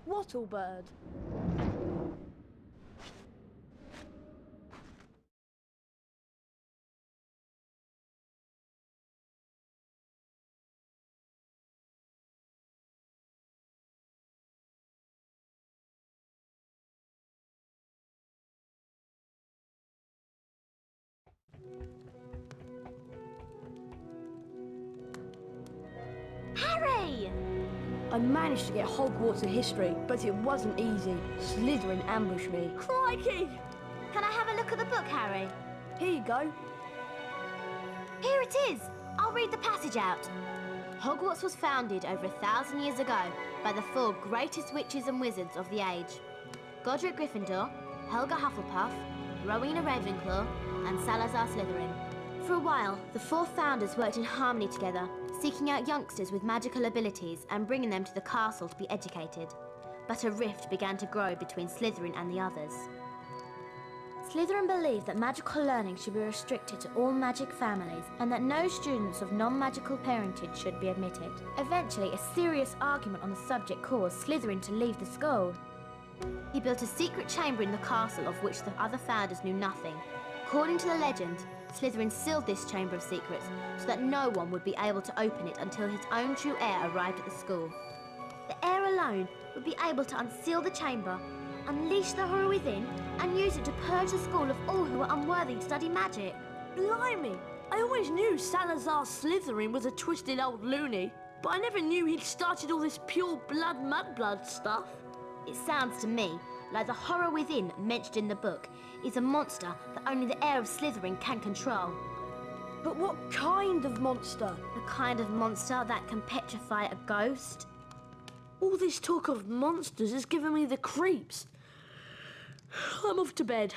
Wattlebird. Harry! I managed to get Hogwarts in history, but it wasn't easy. Slytherin ambushed me. Crikey! Can I have a look at the book, Harry? Here you go. Here it is! I'll read the passage out. Hogwarts was founded over 1,000 years ago by the 4 greatest witches and wizards of the age. Godric Gryffindor, Helga Hufflepuff, Rowena Ravenclaw, and Salazar Slytherin. For a while, the 4 founders worked in harmony together, seeking out youngsters with magical abilities and bringing them to the castle to be educated. But a rift began to grow between Slytherin and the others. Slytherin believed that magical learning should be restricted to all magic families and that no students of non-magical parentage should be admitted. Eventually, a serious argument on the subject caused Slytherin to leave the school. He built a secret chamber in the castle of which the other founders knew nothing. According to the legend, Slytherin sealed this chamber of secrets so that no one would be able to open it until his own true heir arrived at the school. The heir alone would be able to unseal the chamber, unleash the horror within, and use it to purge the school of all who were unworthy to study magic. Blimey! I always knew Salazar Slytherin was a twisted old loony, but I never knew he'd started all this pure blood mudblood stuff. It sounds to me like the horror within mentioned in the book is a monster that only the heir of Slytherin can control. But what kind of monster? The kind of monster that can petrify a ghost. All this talk of monsters has given me the creeps. I'm off to bed.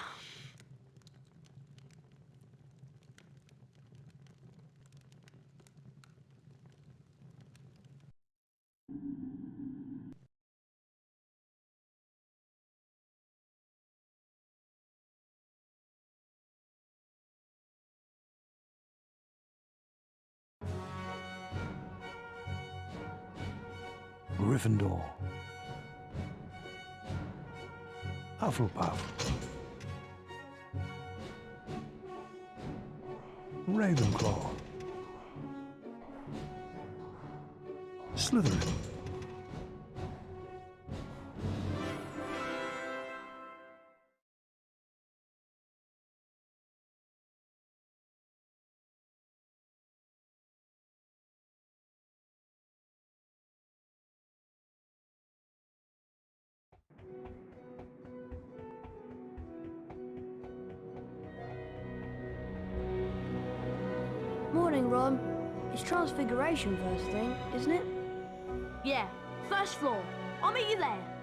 Gryffindor, Hufflepuff, Ravenclaw, Slytherin. morning, Ron. It's Transfiguration first thing, isn't it? Yeah, first floor. I'll meet you there.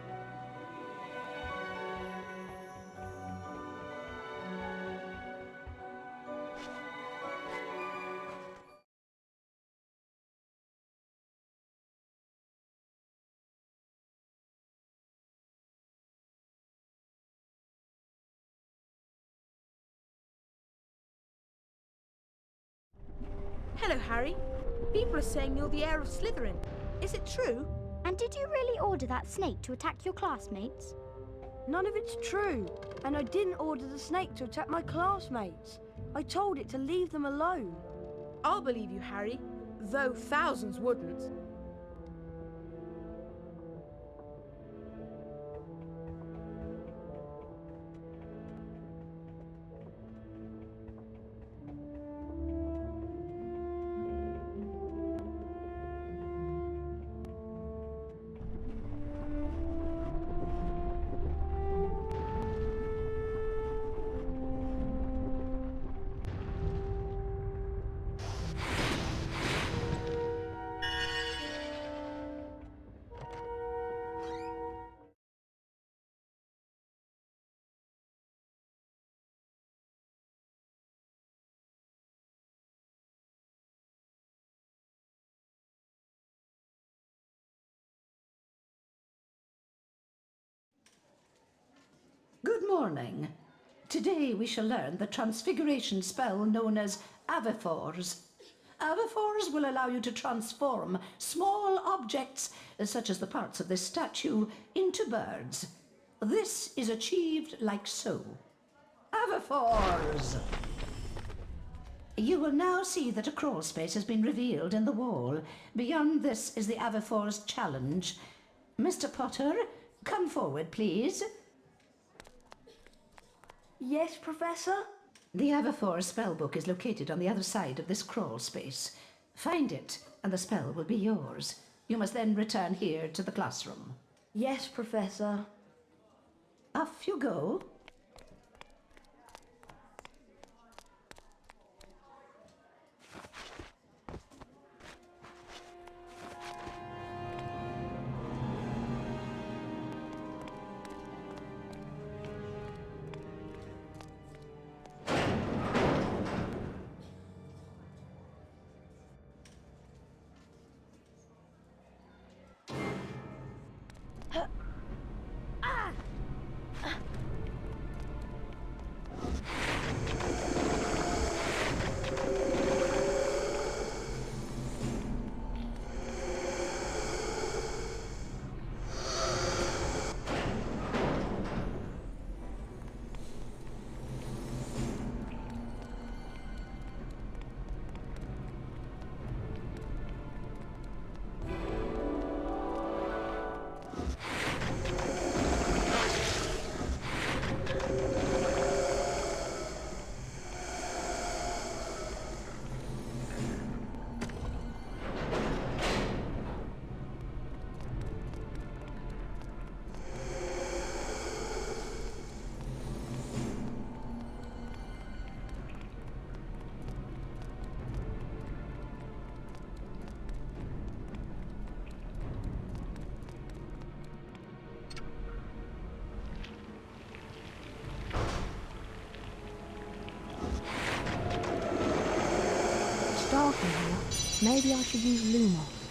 Hello, Harry. People are saying you're the heir of Slytherin. Is it true? And did you really order that snake to attack your classmates? None of it's true. And I didn't order the snake to attack my classmates. I told it to leave them alone. I'll believe you, Harry, though thousands wouldn't. Good morning. Today we shall learn the transfiguration spell known as Avifors. Avifors will allow you to transform small objects, such as the parts of this statue, into birds. This is achieved like so. Avifors! You will now see that a crawl space has been revealed in the wall. Beyond this is the Avifors challenge. Mr. Potter, come forward, please. Yes, Professor? The Avifors spellbook is located on the other side of this crawl space. Find it, and the spell will be yours. You must then return here to the classroom. Yes, Professor. Off you go. Dark in here. Maybe I should use Lumos.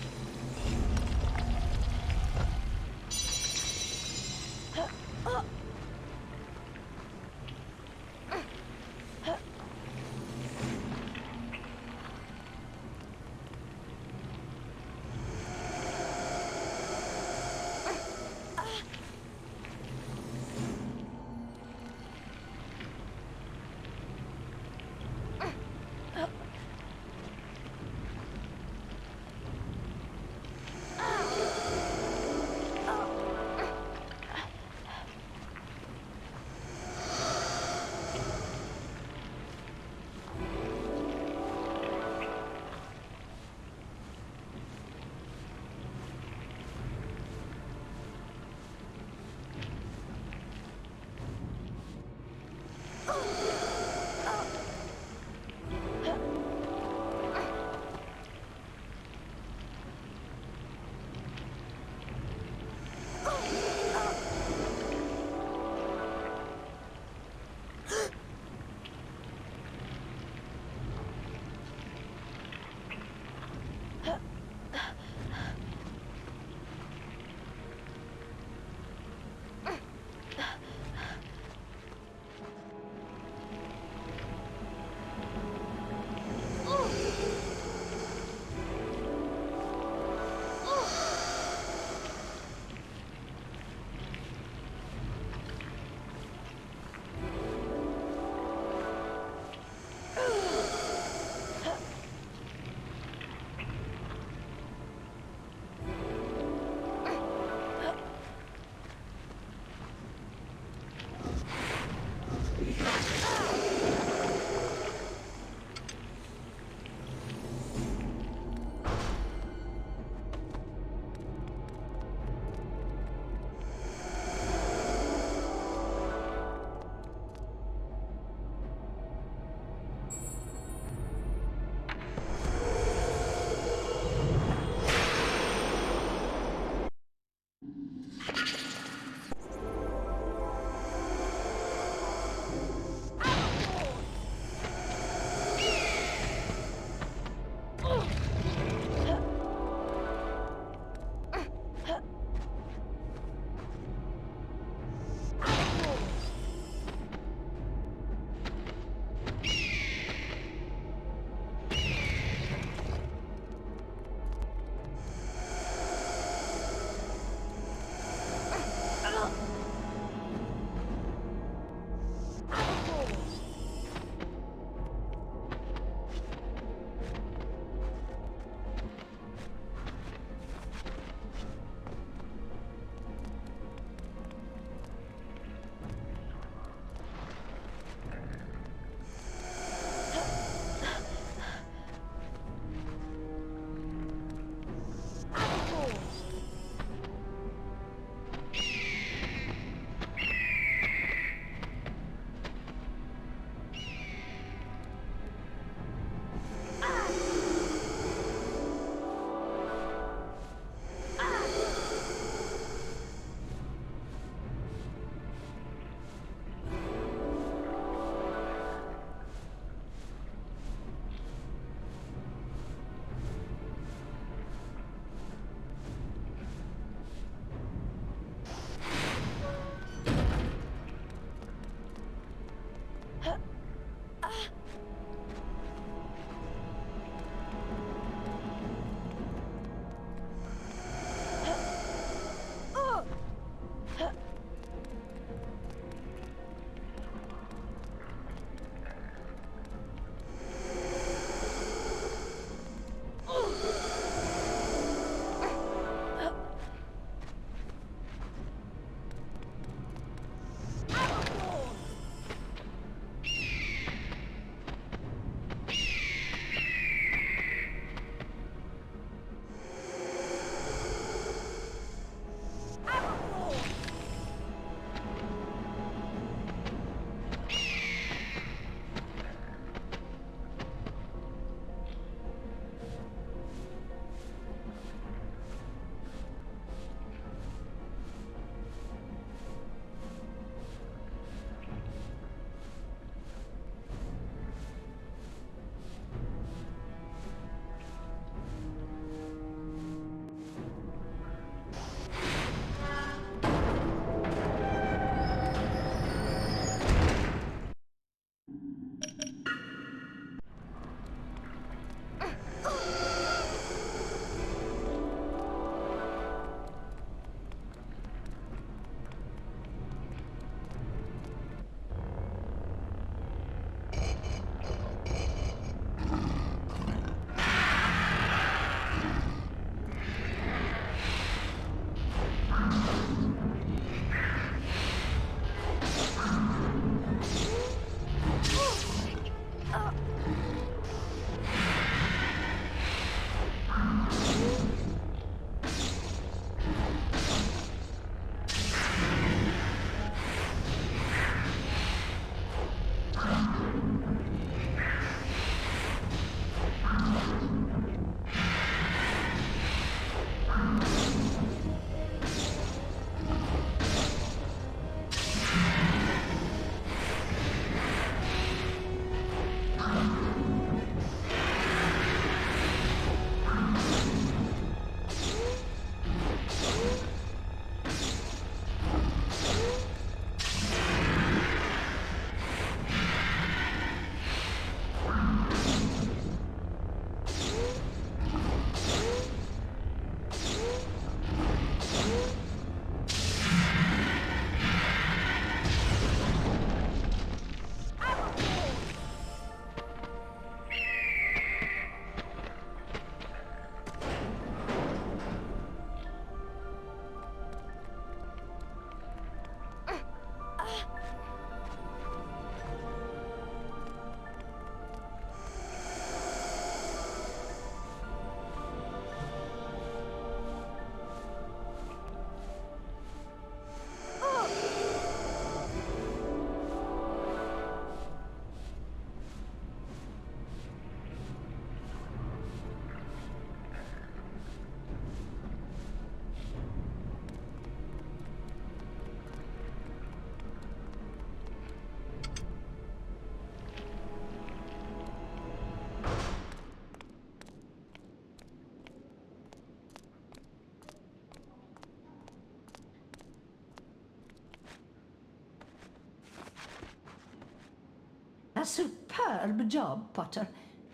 A superb job, Potter.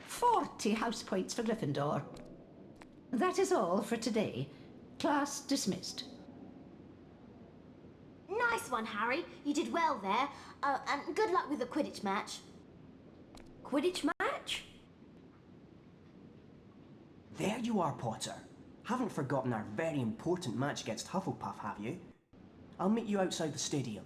40 house points for Gryffindor. That is all for today. Class dismissed. Nice one, Harry. You did well there. And good luck with the Quidditch match. Quidditch match? There you are, Potter. Haven't forgotten our very important match against Hufflepuff, have you? I'll meet you outside the stadium.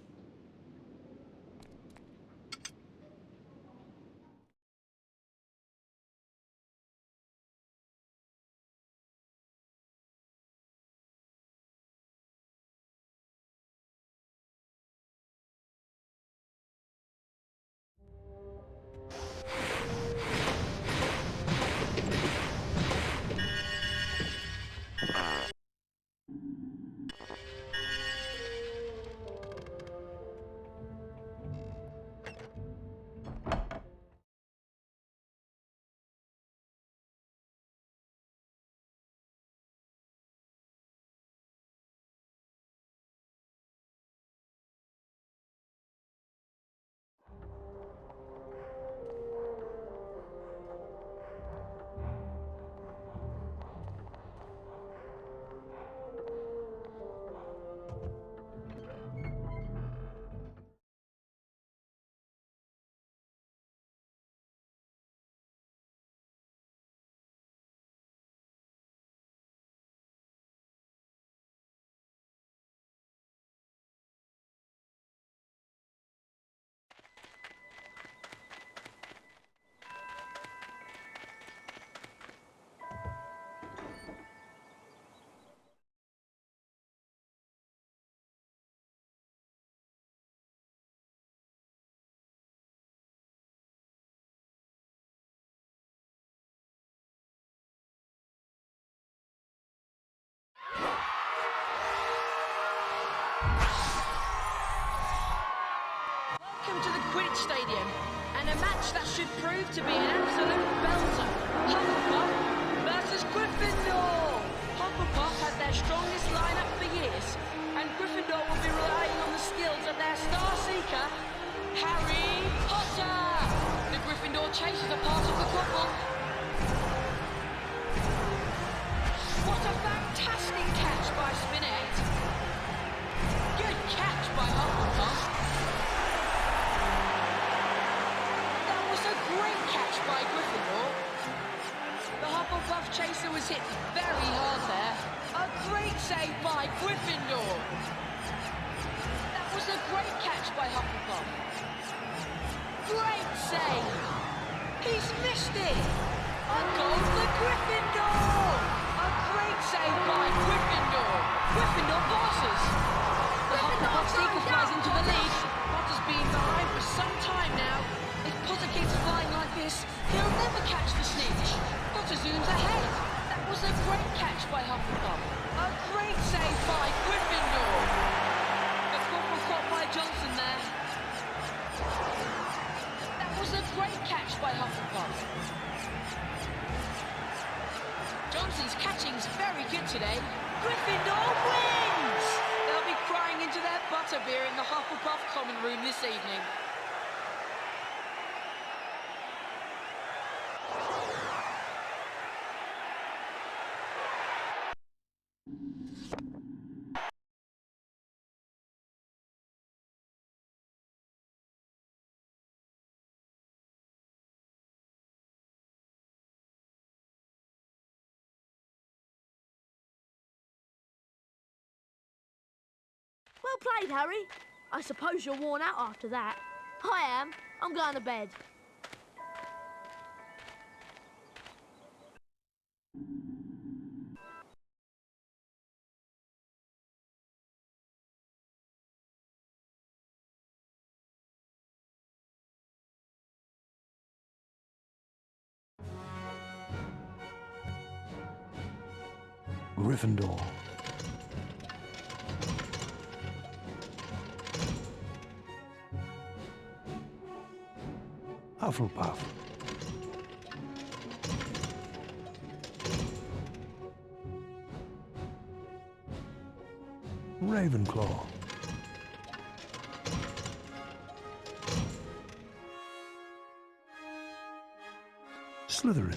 Welcome to the Quidditch Stadium, and a match that should prove to be an absolute belter. Hufflepuff versus Gryffindor. Hufflepuff had their strongest lineup for years, and Gryffindor will be relying on the skills of their star seeker, Harry Potter. The Gryffindor chasers are part of the couple. What a fantastic catch by Spinette. Good catch by Hufflepuff. Great catch by Gryffindor. The Hufflepuff chaser was hit very hard there. A great save by Gryffindor. That was a great catch by Hufflepuff. Great save. He's missed it. A goal for Gryffindor. A great save by Gryffindor. Gryffindor passes. The Hufflepuff seekers rise into the lead. Potter's been behind for some time now. If Potter keeps flying like this, he'll never catch the snitch. Potter zooms ahead. That was a great catch by Hufflepuff. A great save by Gryffindor. The foot was caught by Johnson there. That was a great catch by Hufflepuff. Johnson's catching's very good today. Gryffindor wins! They'll be crying into their butterbeer in the Hufflepuff common room this evening. Well played, Harry. I suppose you're worn out after that. I am. I'm going to bed. Gryffindor. Hufflepuff. Ravenclaw. Slytherin.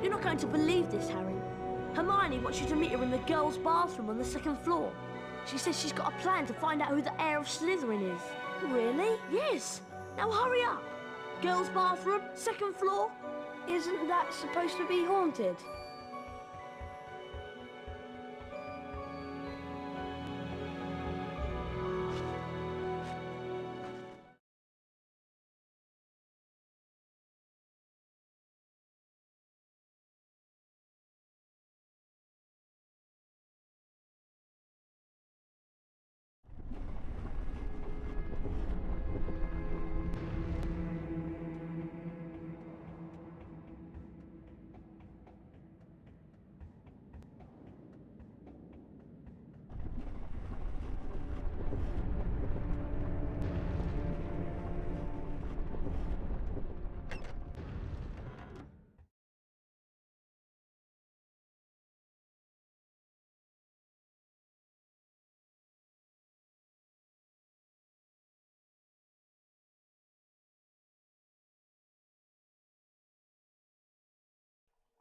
You're not going to believe this, Harry. Hermione wants you to meet her in the girls' bathroom on the second floor. She says she's got a plan to find out who the heir of Slytherin is. Really? Yes. Now hurry up. Girls' bathroom, second floor. Isn't that supposed to be haunted?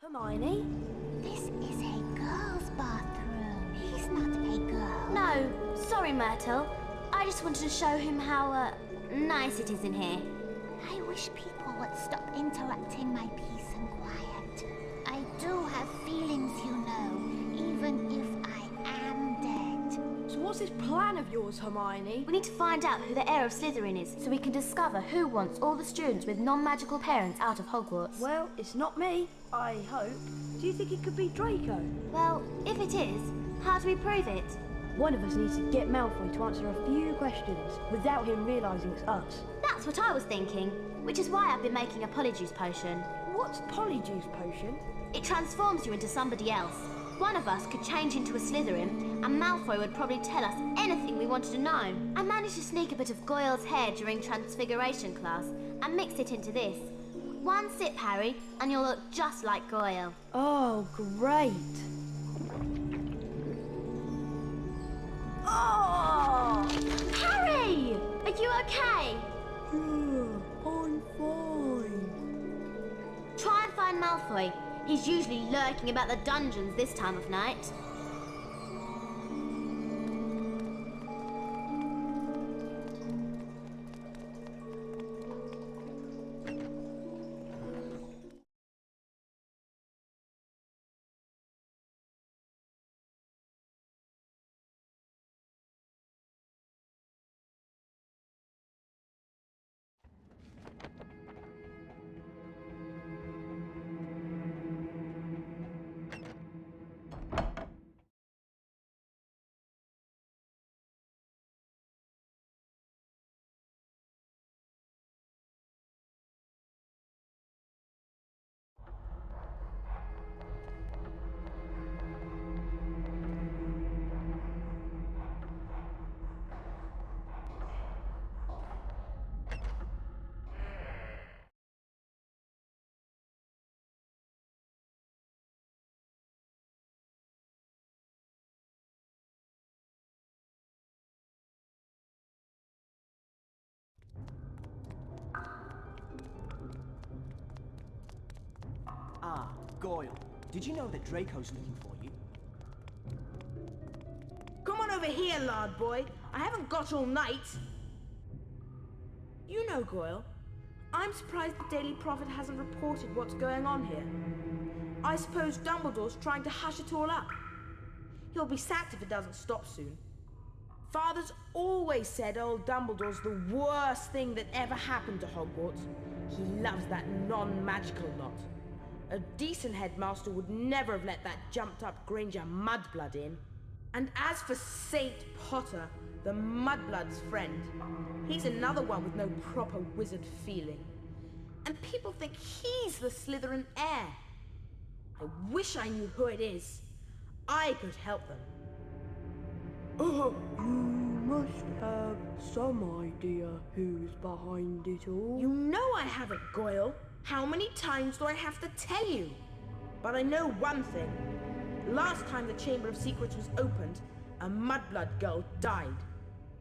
Hermione? This is a girl's bathroom. He's not a girl. No, sorry, Myrtle. I just wanted to show him how, nice it is in here. I wish people would stop interrupting my peace and quiet. I do have feelings, you know, even if I am dead. So what's this plan of yours, Hermione? We need to find out who the heir of Slytherin is, so we can discover who wants all the students with non-magical parents out of Hogwarts. Well, it's not me, I hope. Do you think it could be Draco? Well, if it is, how do we prove it? One of us needs to get Malfoy to answer a few questions without him realising it's us. That's what I was thinking, which is why I've been making a Polyjuice potion. What's Polyjuice potion? It transforms you into somebody else. One of us could change into a Slytherin, and Malfoy would probably tell us anything we wanted to know. I managed to sneak a bit of Goyle's hair during Transfiguration class and mixed it into this. One sip, Harry, and you'll look just like Goyle. Oh, great. Oh! Harry! Are you okay? Yeah, I'm fine. Try and find Malfoy. He's usually lurking about the dungeons this time of night. Ah, Goyle. Did you know that Draco's looking for you? Come on over here, lard boy. I haven't got all night. You know, Goyle, I'm surprised the Daily Prophet hasn't reported what's going on here. I suppose Dumbledore's trying to hush it all up. He'll be sacked if it doesn't stop soon. Father's always said old Dumbledore's the worst thing that ever happened to Hogwarts. He loves that non-magical lot. A decent headmaster would never have let that jumped-up Granger mudblood in. And as for Saint Potter, the mudblood's friend, he's another one with no proper wizard feeling. And people think he's the Slytherin heir. I wish I knew who it is. I could help them. You must have some idea who's behind it all. You know I haven't, Goyle. How many times do I have to tell you? But I know one thing. Last time the Chamber of Secrets was opened, a mudblood girl died.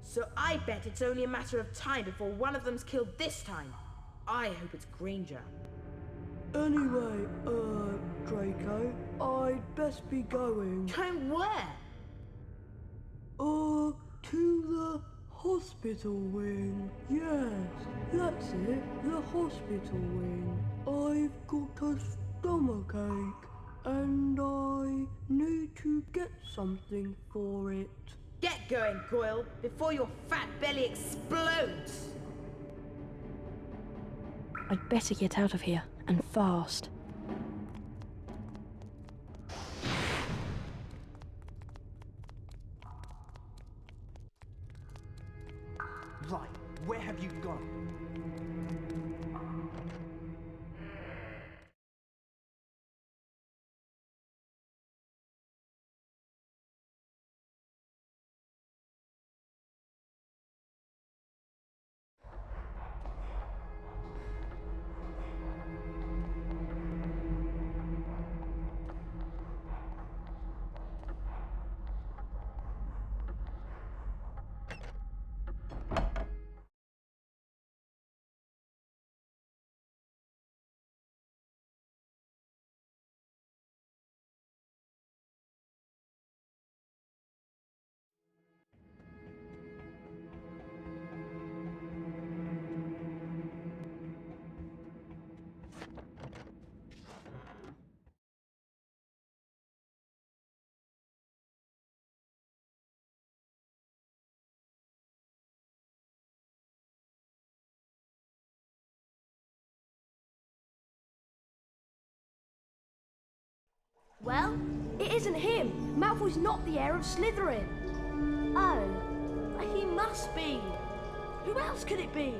So I bet it's only a matter of time before one of them's killed this time. I hope it's Granger. Anyway, Draco, I'd best be going. Going where? To the hospital wing. Yes, that's it, the hospital wing. I've got a stomachache, and I need to get something for it. Get going, Goyle, before your fat belly explodes! I'd better get out of here, and fast. Right, where have you gone? Well, it isn't him. Malfoy's not the heir of Slytherin. Oh, he must be. Who else could it be?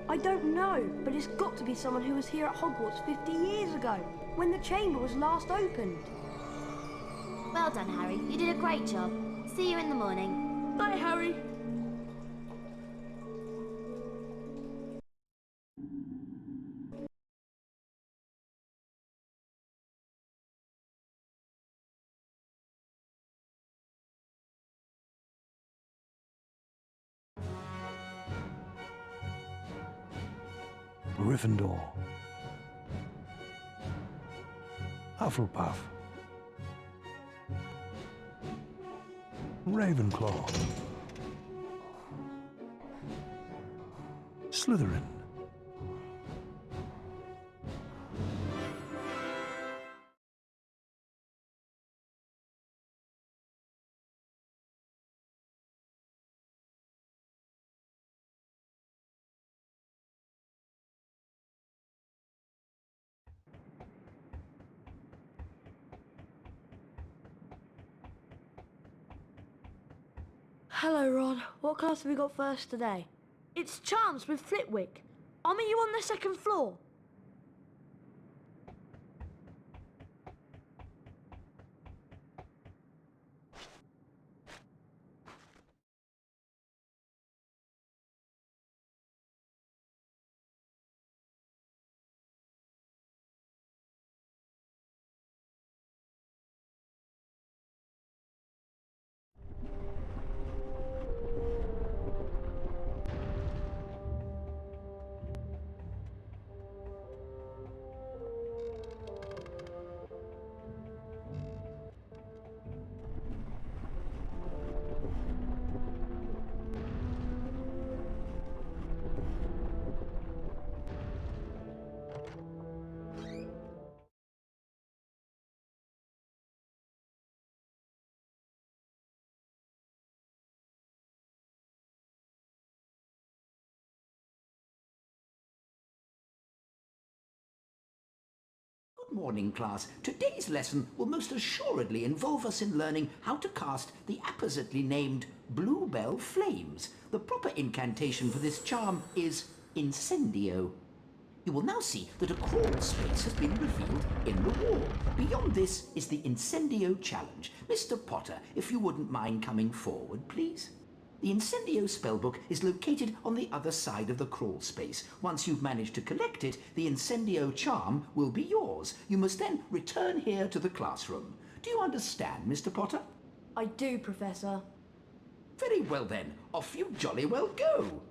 I don't know, but it's got to be someone who was here at Hogwarts 50 years ago, when the chamber was last opened. Well done, Harry. You did a great job. See you in the morning. Bye, Harry. Gryffindor, Hufflepuff, Ravenclaw, Slytherin. Hello, Ron. What class have we got first today? It's Chance with Flitwick. I'll meet you on the second floor. Good morning, class. Today's lesson will most assuredly involve us in learning how to cast the appositely named Bluebell Flames. The proper incantation for this charm is Incendio. You will now see that a crawl space has been revealed in the wall. Beyond this is the Incendio Challenge. Mr. Potter, if you wouldn't mind coming forward, please. The Incendio spellbook is located on the other side of the crawl space. Once you've managed to collect it, the Incendio charm will be yours. You must then return here to the classroom. Do you understand, Mr. Potter? I do, Professor. Very well then, off you jolly well go.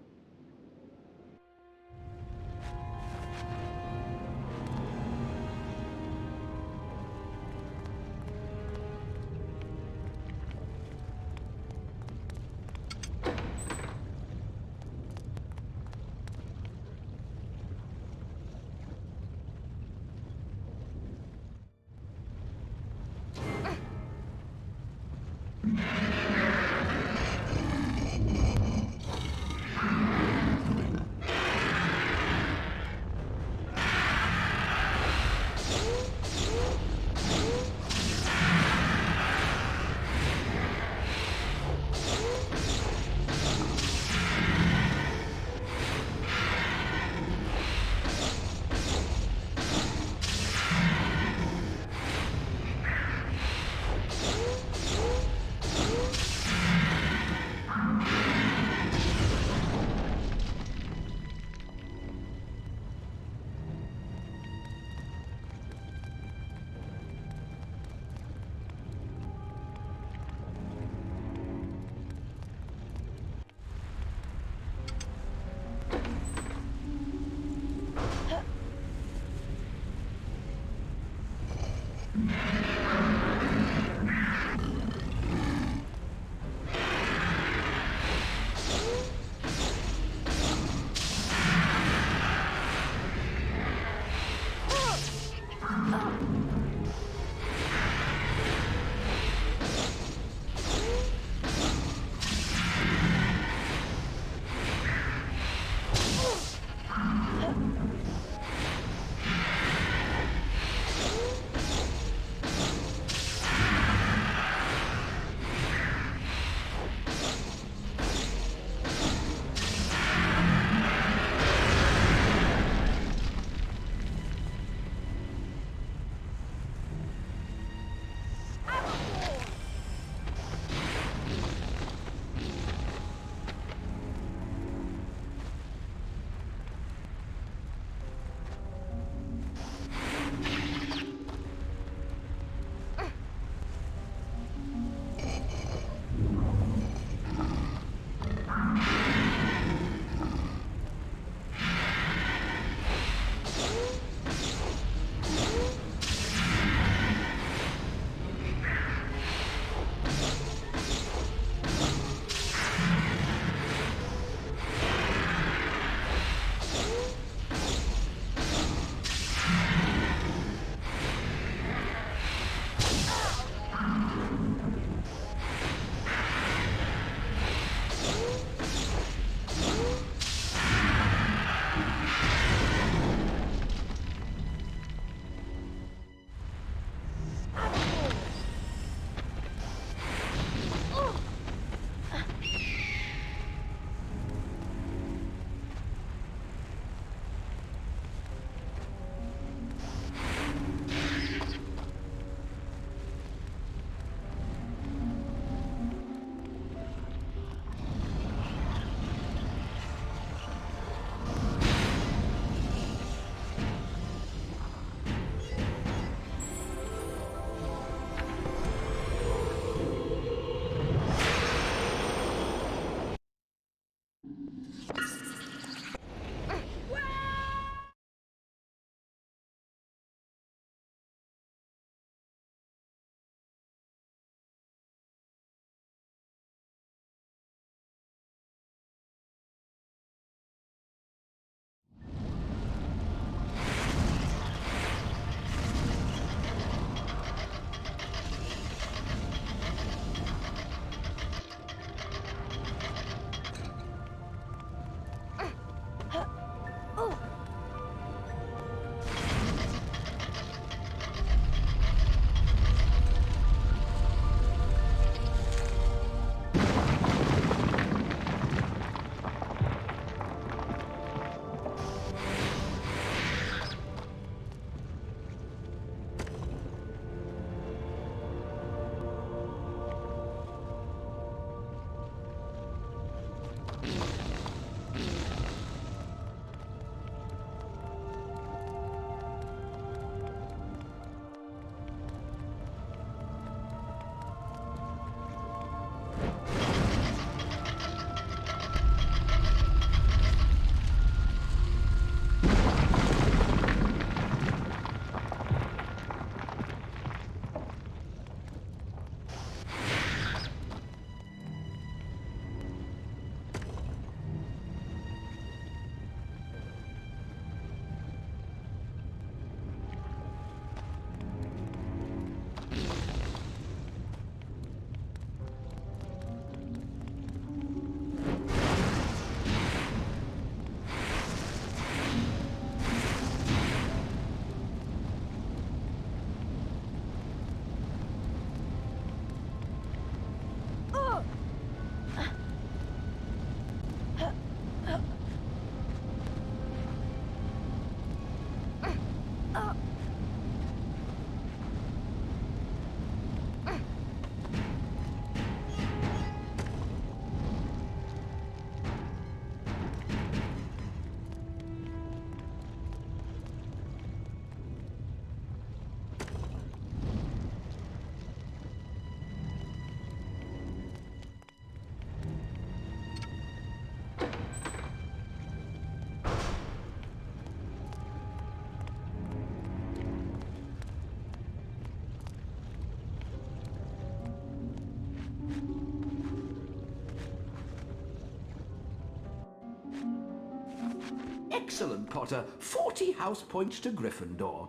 Excellent, Potter. 40 house points to Gryffindor.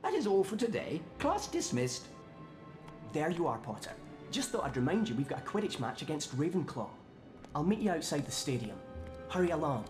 That is all for today. Class dismissed. There you are, Potter. Just thought I'd remind you we've got a Quidditch match against Ravenclaw. I'll meet you outside the stadium. Hurry along.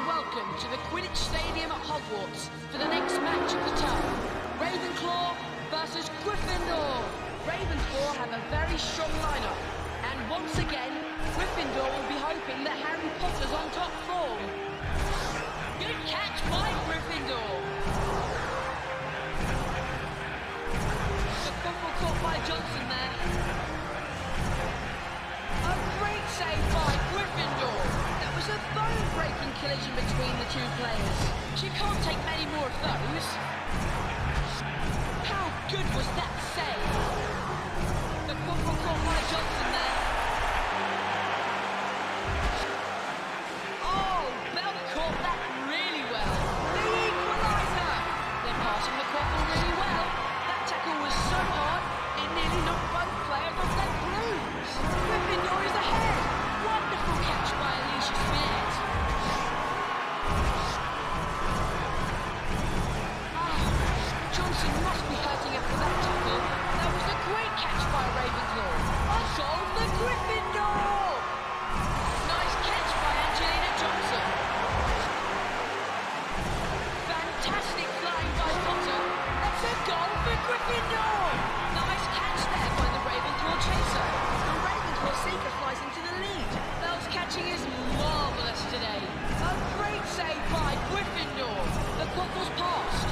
Welcome to the Quidditch Stadium at Hogwarts for the next match of the term. Ravenclaw versus Gryffindor. Ravenclaw have a very strong lineup, and once again, Gryffindor will be hoping that Harry Potter's on top form. Good catch by Gryffindor. The football caught by Johnson there. A great save by Gryffindor. That was a bone-breaking collision between the two players. She can't take many more of those. How good was that save? The football caught by Johnson there. Oh, Bell caught that really well. The equaliser! They're passing the football really well. That tackle was so hard, it nearly knocked both players off their brooms. Gryffindor is ahead. Wonderful catch by Alicia Smith. Johnson must be hurting after that tackle. That was a great catch by Ravenclaw. A goal for Gryffindor! Nice catch by Angelina Johnson. Fantastic flying by Potter. That's a goal for Gryffindor! Nice catch there by the Ravenclaw chaser. The Ravenclaw seeker flies into the lead. Bell's catching is marvellous today. A great save by Gryffindor. The Quaffle's passed.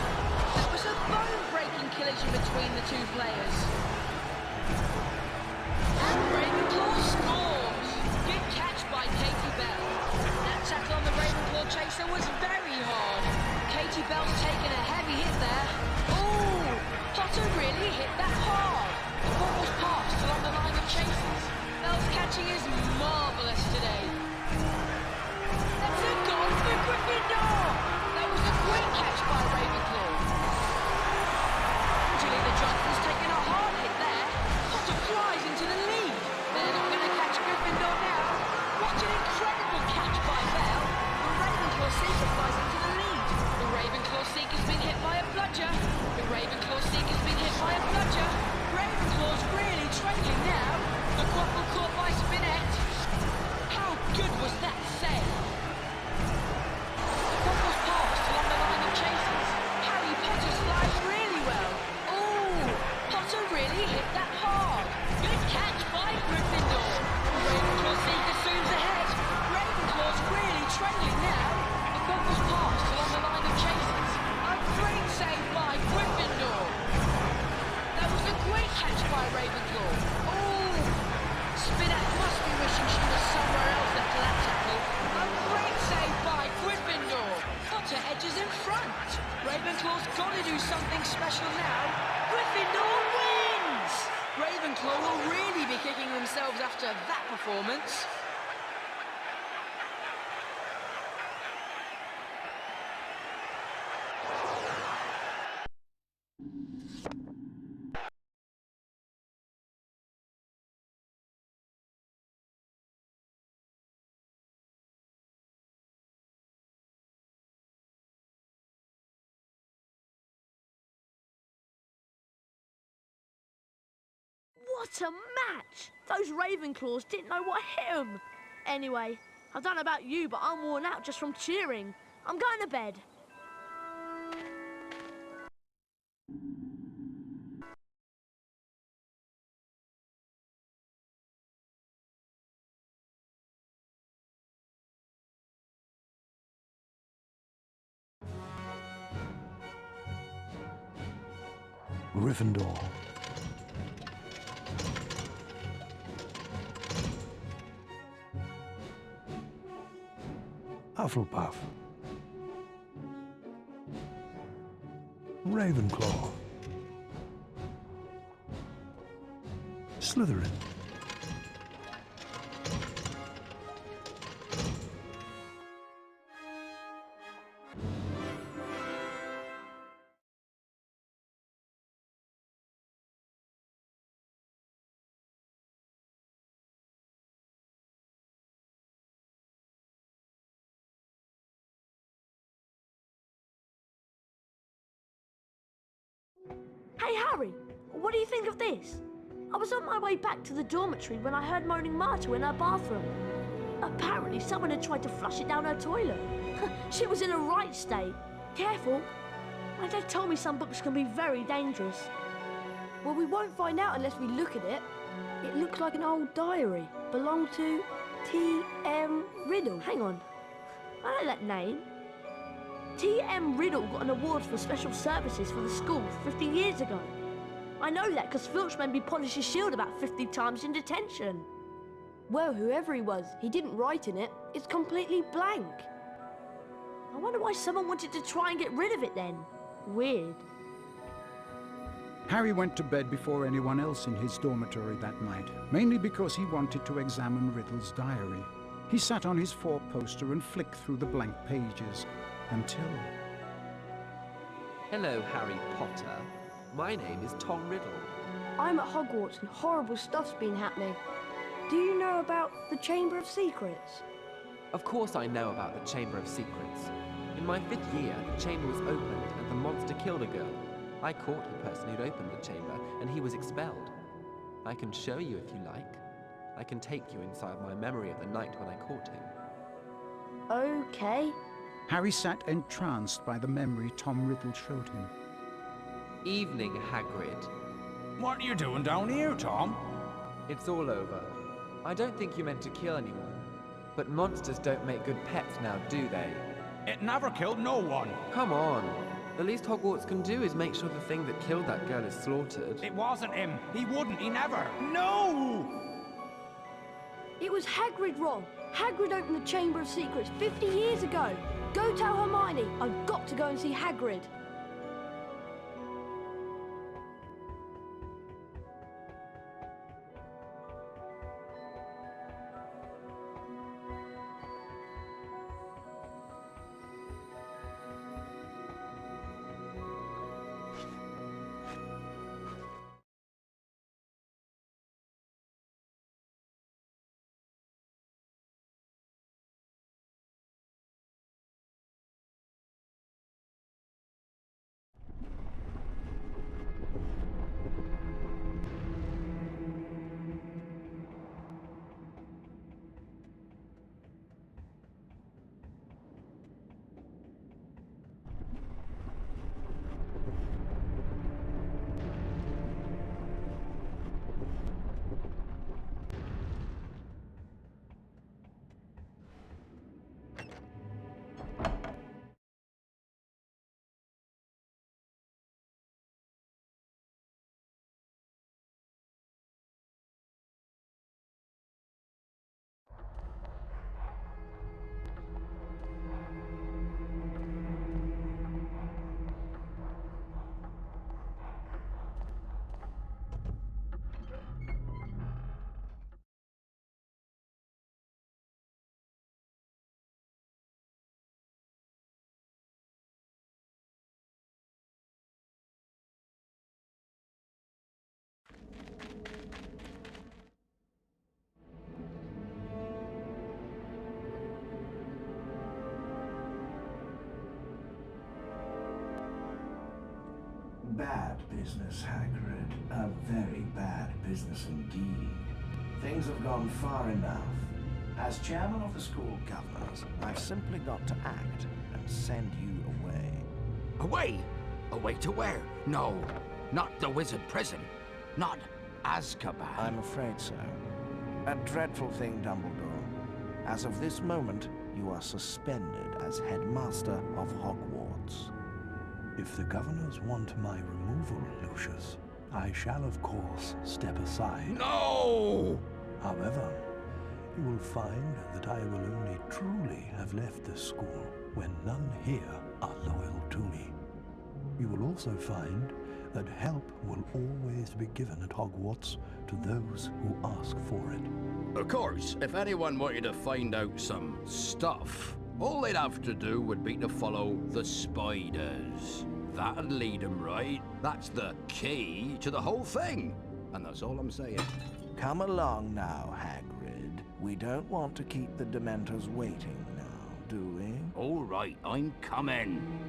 That was a bone-breaking collision between the two players. And Ravenclaw scores! Good catch by Katie Bell. That tackle on the Ravenclaw chaser was very hard. Katie Bell's taken a heavy hit there. Ooh! Potter really hit that hard. The ball was passed along the line of chasers. Bell's catching is marvellous today. That's a goal for Gryffindor! That was a great catch by Ravenclaw. Angelina Johnson's taken a hard hit there. Potter flies into the lead. They're not going to catch Gryffindor now. What an incredible catch by Bell. The Ravenclaw seeker flies into the lead. The Ravenclaw seeker's been hit by a bludger. The Ravenclaw seeker's been hit by a bludger. Ravenclaw's really trailing now. The Quaffle caught by Spinette. How good was that save? The Quaffle's passed along the line of chasers. Harry Potter's flying really well. Ooh, Potter really hit that hard. Good catch by Gryffindor. The Ravenclaw seeker zooms ahead. Ravenclaw's really trailing now. The Quaffle's passed along the line of chasers. A great save by Gryffindor. That was a great catch by Ravenclaw. Ooh, Spinette must be wishing she was somewhere else after that tackle. A great save by Gryffindor. Potter edges in front. Ravenclaw's got to do something special now. Gryffindor wins! Ravenclaw will really be kicking themselves after that performance. What a match! Those Ravenclaws didn't know what hit them. Anyway, I don't know about you, but I'm worn out just from cheering. I'm going to bed. Gryffindor. Hufflepuff. Ravenclaw. Slytherin. Hey, Harry, what do you think of this? I was on my way back to the dormitory when I heard moaning Marta in her bathroom. Apparently, someone had tried to flush it down her toilet. She was in a right state. Careful. My dad told me some books can be very dangerous. Well, we won't find out unless we look at it. It looks like an old diary. Belonged to T.M. Riddle. Hang on. I know that name. T.M. Riddle got an award for special services for the school 50 years ago. I know that because Filch made me polish his shield about 50 times in detention. Well, whoever he was, he didn't write in it. It's completely blank. I wonder why someone wanted to try and get rid of it then. Weird. Harry went to bed before anyone else in his dormitory that night, mainly because he wanted to examine Riddle's diary. He sat on his four-poster and flicked through the blank pages until... Hello, Harry Potter. My name is Tom Riddle. I'm at Hogwarts and horrible stuff's been happening. Do you know about the Chamber of Secrets? Of course I know about the Chamber of Secrets. In my 5th year, the chamber was opened and the monster killed a girl. I caught the person who'd opened the chamber and he was expelled. I can show you if you like. I can take you inside my memory of the night when I caught him. Okay. Harry sat entranced by the memory Tom Riddle showed him. Evening, Hagrid. What are you doing down here, Tom? It's all over. I don't think you meant to kill anyone. But monsters don't make good pets now, do they? It never killed no one. Come on. The least Hogwarts can do is make sure the thing that killed that girl is slaughtered. It wasn't him. He wouldn't. He never. No! It was Hagrid, Ron. Hagrid opened the Chamber of Secrets 50 years ago. Go tell Hermione. I've got to go and see Hagrid. bad business, Hagrid. A very bad business indeed. Things have gone far enough. As chairman of the school governors, I've simply got to act and send you away. Away? Away to where? No, not the wizard prison. Not Azkaban. I'm afraid so. A dreadful thing, Dumbledore. As of this moment, you are suspended as headmaster of Hogwarts. If the governors want my removal, Lucius, I shall of course step aside. No! However, you will find that I will only truly have left this school when none here are loyal to me. You will also find that help will always be given at Hogwarts to those who ask for it. Of course, if anyone wanted to find out some stuff, all they'd have to do would be to follow the spiders. That'd lead them right. That's the key to the whole thing. And that's all I'm saying. Come along now, Hagrid. We don't want to keep the Dementors waiting now, do we? All right, I'm coming.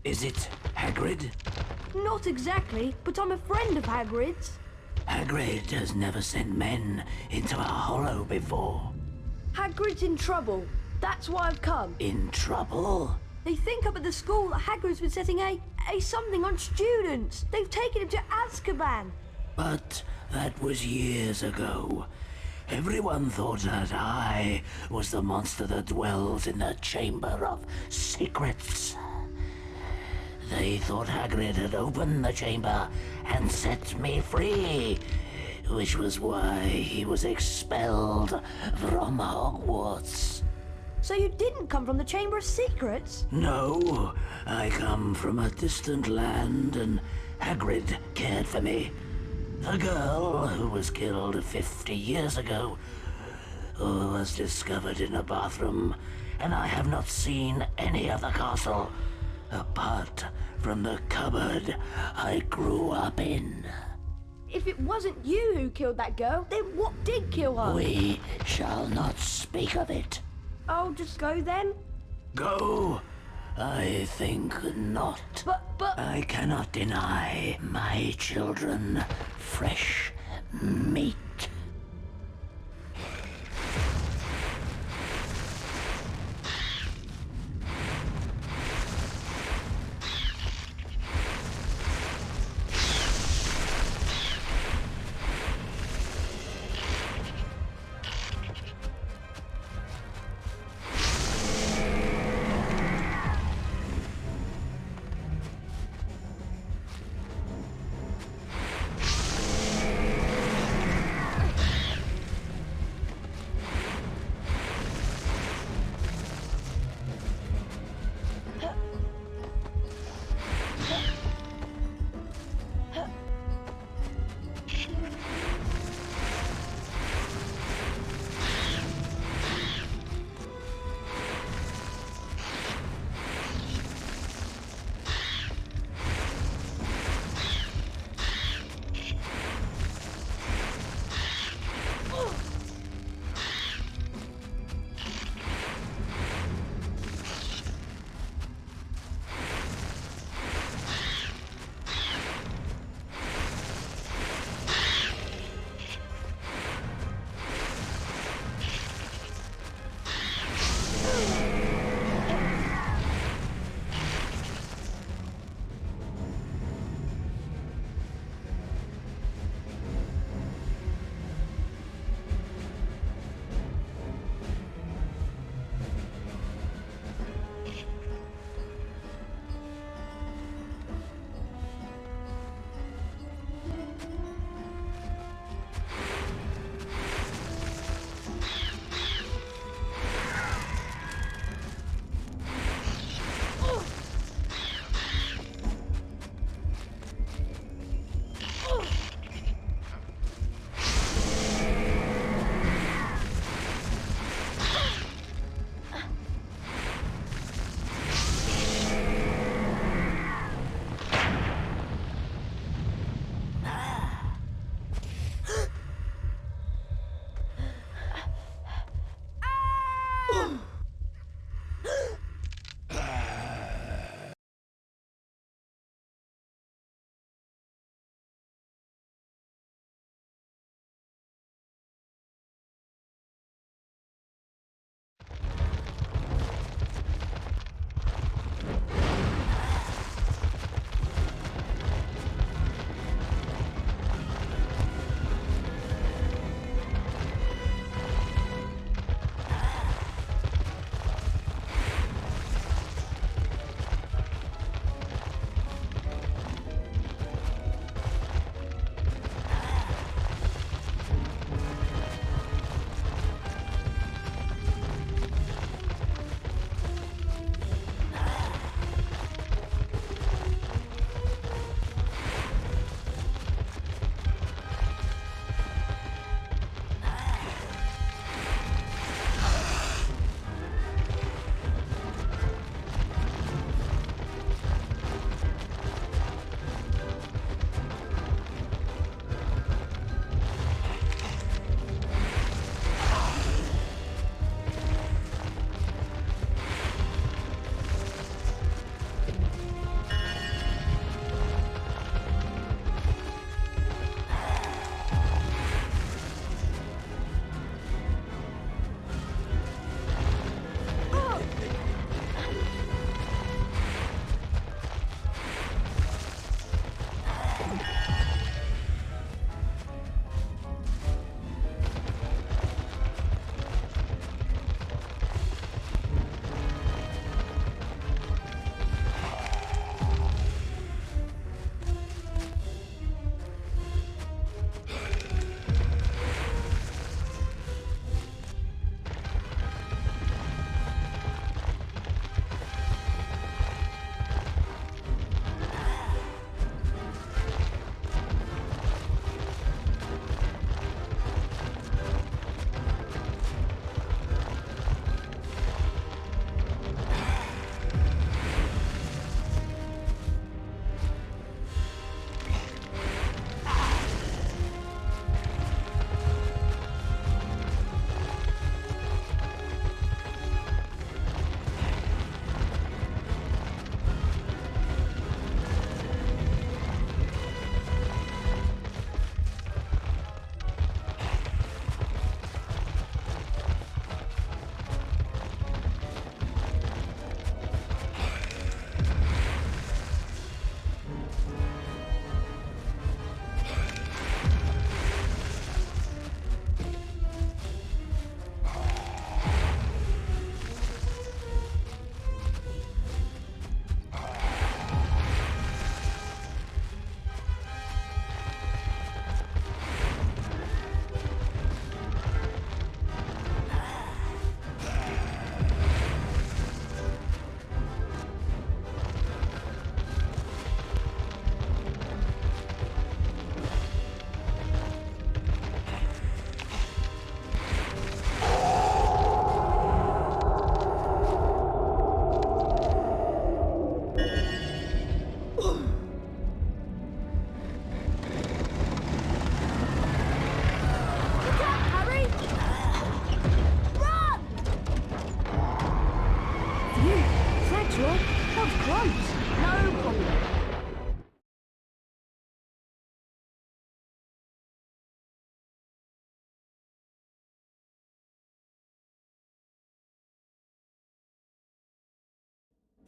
Is it Hagrid? Not exactly, but I'm a friend of Hagrid's. Hagrid has never sent men into a hollow before. Hagrid's in trouble. That's why I've come. In trouble? They think up at the school that Hagrid's been setting a something on students. They've taken him to Azkaban. But that was years ago. Everyone thought that I was the monster that dwells in the Chamber of Secrets. They thought Hagrid had opened the chamber and set me free, which was why he was expelled from Hogwarts. So you didn't come from the Chamber of Secrets? No, I come from a distant land and Hagrid cared for me. The girl who was killed 50 years ago was discovered in a bathroom, and I have not seen any of the castle apart from the cupboard I grew up in. If it wasn't you who killed that girl, then what did kill her? We shall not speak of it. I'll just go then? Go? I think not. But... I cannot deny my children fresh meat.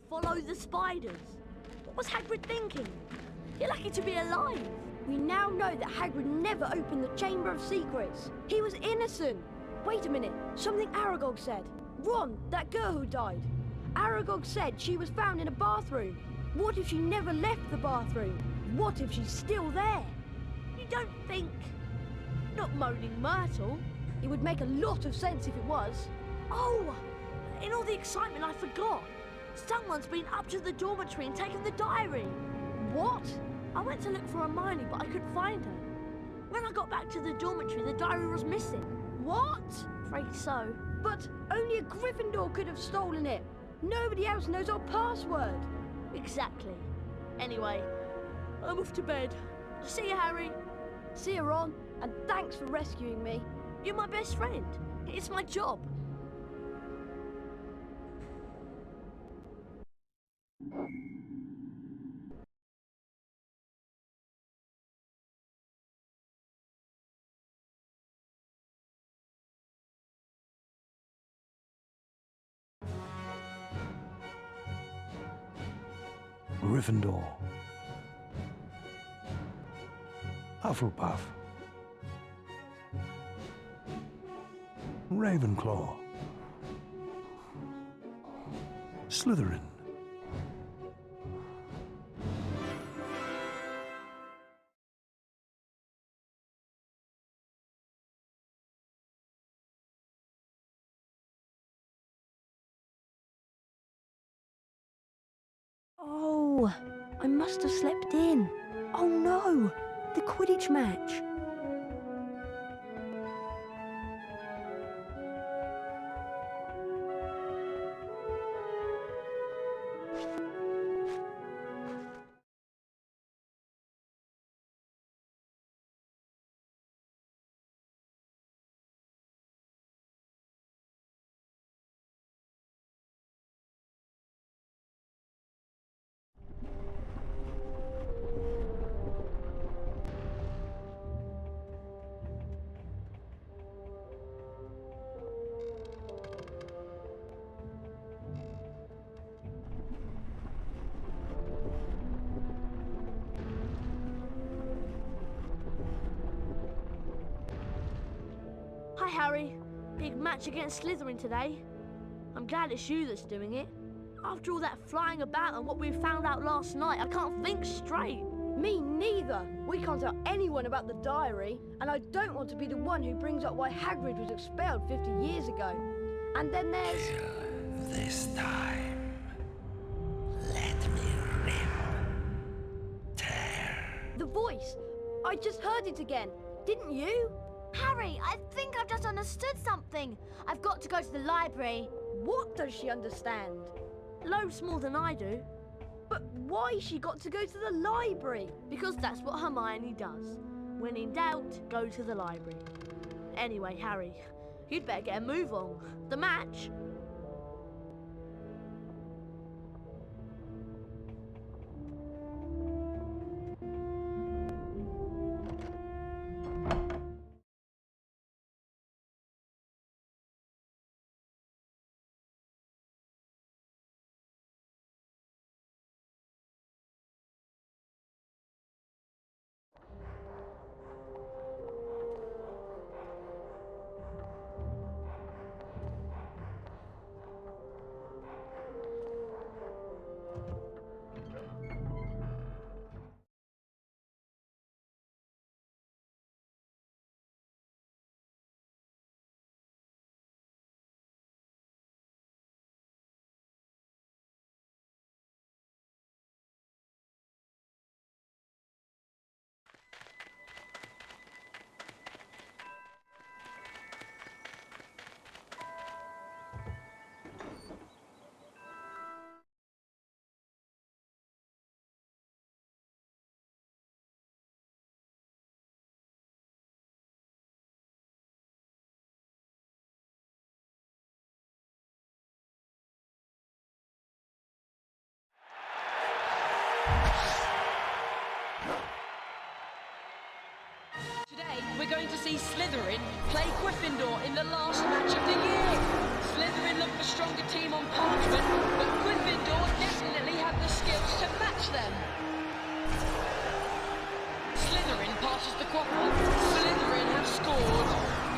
Follow the spiders. What was Hagrid thinking? You're lucky to be alive. We now know that Hagrid never opened the Chamber of Secrets. He was innocent. Wait a minute, something Aragog said. Ron, that girl who died. Aragog said she was found in a bathroom. What if she never left the bathroom? What if she's still there? You don't think... Not Moaning Myrtle. It would make a lot of sense if it was. Oh, in all the excitement I forgot. Someone's been up to the dormitory and taken the diary. What? I went to look for Hermione, but I couldn't find her. When I got back to the dormitory, the diary was missing. What? Afraid so. But only a Gryffindor could have stolen it. Nobody else knows our password. Exactly. Anyway, I'm off to bed. See you, Harry. See you, Ron. And thanks for rescuing me. You're my best friend. It's my job. Gryffindor. Hufflepuff. Ravenclaw. Slytherin. Oh, I must have slept in. Oh no, the Quidditch match. Hi, Harry. Big match against Slytherin today. I'm glad it's you that's doing it. After all that flying about and what we found out last night, I can't think straight. Me neither. We can't tell anyone about the diary, and I don't want to be the one who brings up why Hagrid was expelled 50 years ago. And then there's... This time, let me rip, tear. the voice. I just heard it again. Didn't you? Harry, I think I've just understood something. I've got to go to the library. What does she understand? Loads more than I do. But why she got to go to the library? Because that's what Hermione does. When in doubt, go to the library. Anyway, Harry, you'd better get a move on. The match. Today, we're going to see Slytherin play Gryffindor in the last match of the year. Slytherin look the stronger team on parchment, but Gryffindor definitely catch them. Slytherin passes the quaffle. Slytherin have scored.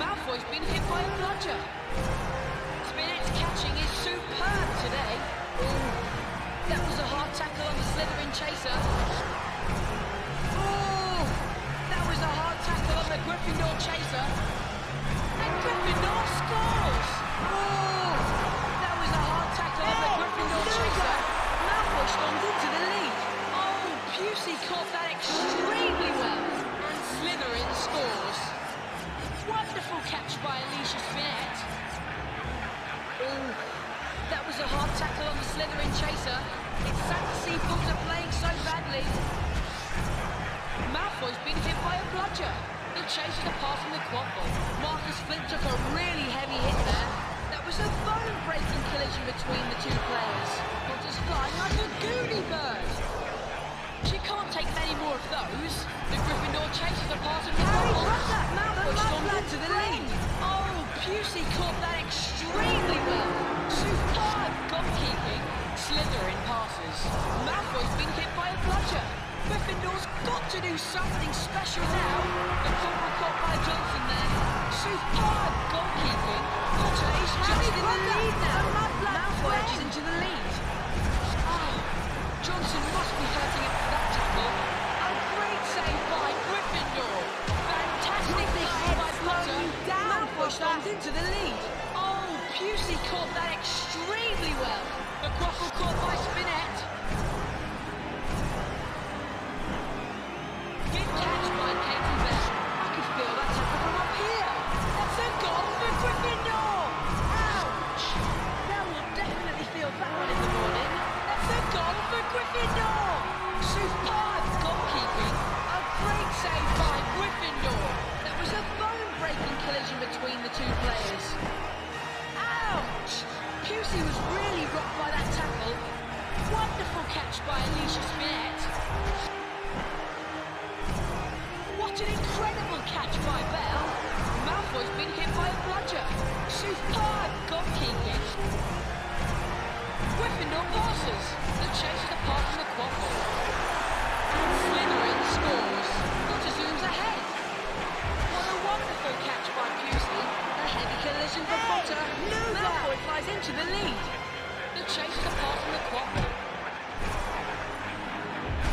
Malfoy's been hit by a bludger. Spinet's catching is superb today. Ooh, that was a hard tackle on the Slytherin chaser. Ooh, that was a hard tackle on the Gryffindor chaser. And Gryffindor scores! Ooh, that was a hard tackle on the Gryffindor chaser. Malfoy storms into the lead. Oh, Pusey caught that extremely well. And Slytherin scores. Wonderful catch by Alicia Spinet. Ooh, that was a hard tackle on the Slytherin chaser. It's sad to see Potter playing so badly. Malfoy's been hit by a bludger. The chasers are passing the quaffle. Marcus Flint took a really heavy hit there. That was a bone-breaking collision between the two players. Potter's flying like a goody bird. She can't take many more of those. The Gryffindor chasers are passing the quaffle. Malfoy storms into the lead. Oh, Pusey caught that extremely well. Superb goalkeeping. Slytherin passes. Malfoy's been hit by a bludger. Gryffindor's got to do something special now. The quaffle caught by Johnson there. Superb goalkeeping. Potter is just in the lead now. Malfoy edges into the lead. Oh, Johnson must be hurting it for that tackle. A great save by Gryffindor. Fantastic pass by Potter. Malfoy storms into the lead. Oh, Pusey caught that extremely well. The quaffle caught by Spinet. Good catch by Katie Bell. I could feel that tackle from up here. That's a goal for Gryffindor. Ouch. Bell will definitely feel that one in the morning. That's a goal for Gryffindor. Superb goalkeeping. A great save by Gryffindor. That was a bone-breaking collision between the two players. Ouch. Pusey was really rocked by that tackle. Wonderful catch by Alicia Spinet. What an incredible catch by Bell. Malfoy's been hit by a bludger. Superb goalkeeping. Gryffindor passes. The chasers are passing the quaffle. And Slytherin scores. Potter zooms ahead. What a wonderful catch by Pusey. A heavy collision for Potter. Malfoy flies into the lead. The chasers are passing the quaffle.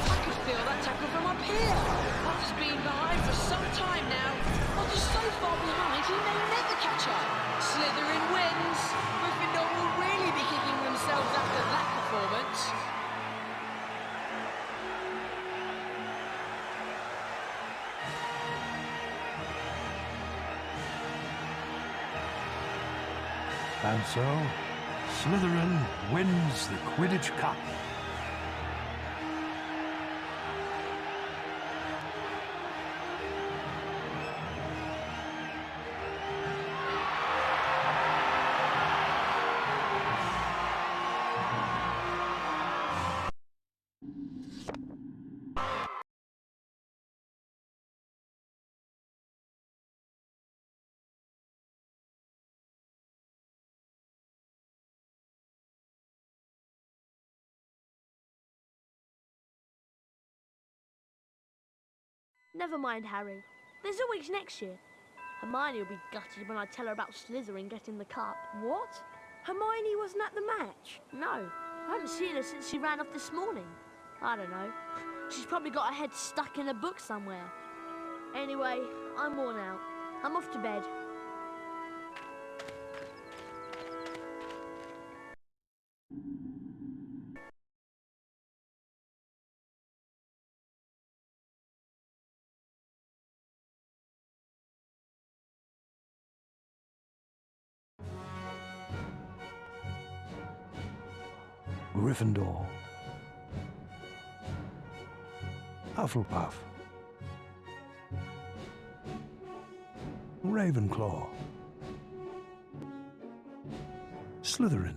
I could feel that tackle from up here. Potter's been behind for some time now. Potter's so far behind he may never catch up. Slytherin wins. Gryffindor will really be kicking themselves after that performance. And so, Slytherin wins the Quidditch Cup. Never mind, Harry. There's always next year. Hermione will be gutted when I tell her about Slytherin getting the cup. What? Hermione wasn't at the match? No. I haven't seen her since she ran off this morning. I don't know. She's probably got her head stuck in a book somewhere. Anyway, I'm worn out. I'm off to bed. Gryffindor, Hufflepuff, Ravenclaw, Slytherin.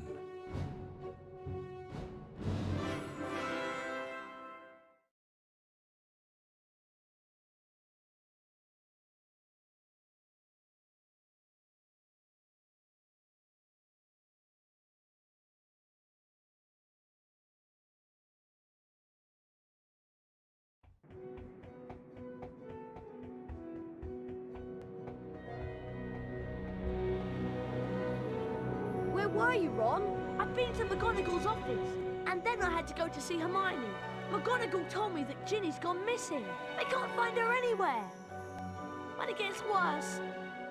were you, Ron? I'd been to McGonagall's office, and then I had to go to see Hermione. McGonagall told me that Ginny's gone missing. They can't find her anywhere. But it gets worse.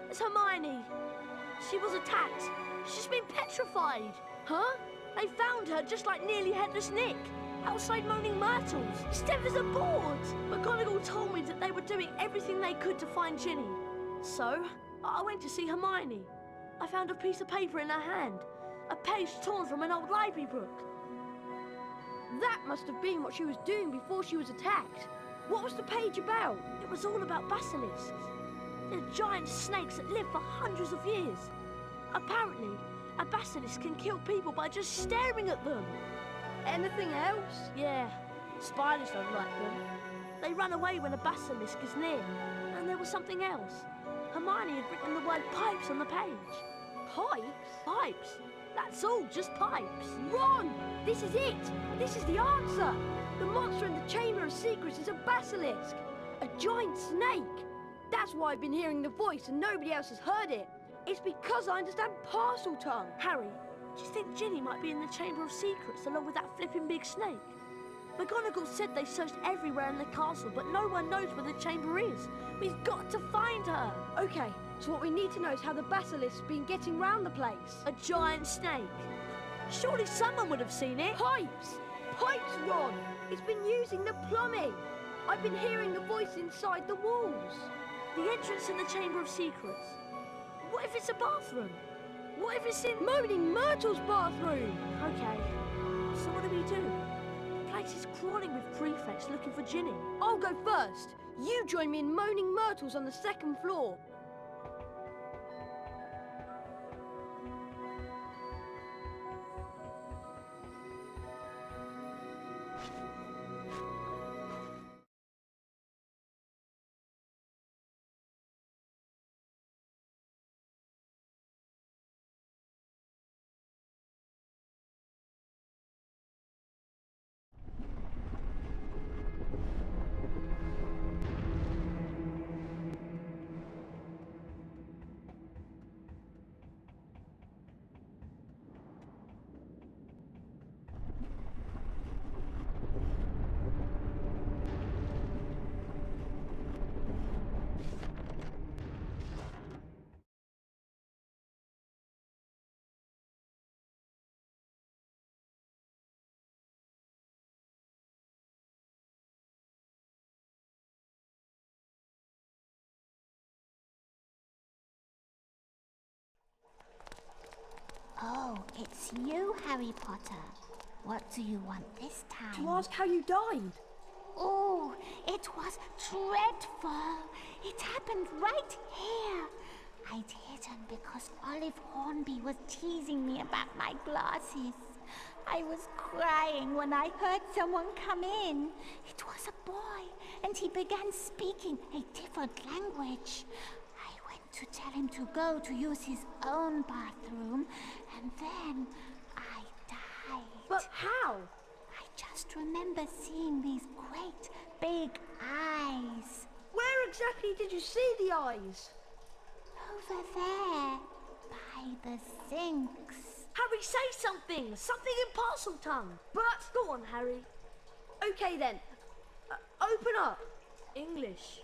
It's Hermione. She was attacked. She's been petrified. Huh? They found her just like Nearly Headless Nick, outside Moaning Myrtles, stiff as a board. McGonagall told me that they were doing everything they could to find Ginny. So, I went to see Hermione. I found a piece of paper in her hand, a page torn from an old library book. That must have been what she was doing before she was attacked. What was the page about? It was all about basilisks. They're giant snakes that live for hundreds of years. Apparently, a basilisk can kill people by just staring at them. Anything else? Yeah, spiders don't like them. They run away when a basilisk is near. And there was something else. Hermione had written the word pipes on the page. Pipes? Pipes. That's all, just pipes. Ron! This is it! This is the answer! The monster in the Chamber of Secrets is a basilisk! A giant snake! That's why I've been hearing the voice and nobody else has heard it. It's because I understand parcel tongue. Harry, do you think Ginny might be in the Chamber of Secrets along with that flipping big snake? McGonagall said they searched everywhere in the castle, but no one knows where the chamber is. We've got to find her. Okay, so what we need to know is how the basilisk's been getting round the place. A giant snake. Surely someone would have seen it. Pipes! Pipes, Ron! It's been using the plumbing. I've been hearing the voice inside the walls. The entrance in the Chamber of Secrets. What if it's a bathroom? What if it's in Moaning Myrtle's bathroom? Okay, so what do we do? The place is crawling with prefects looking for Ginny. I'll go first. You join me in Moaning Myrtle's on the second floor. Oh, it's you, Harry Potter. What do you want this time? To ask how you died. Oh, it was dreadful. It happened right here. I'd hidden because Olive Hornby was teasing me about my glasses. I was crying when I heard someone come in. It was a boy, and he began speaking a different language. I went to tell him to go to use his own bathroom, and then I died. But how? I just remember seeing these great big eyes. Where exactly did you see the eyes? Over there, by the sinks. Harry, say something! Something in parcel tongue! But, go on, Harry. Okay then, open up. English.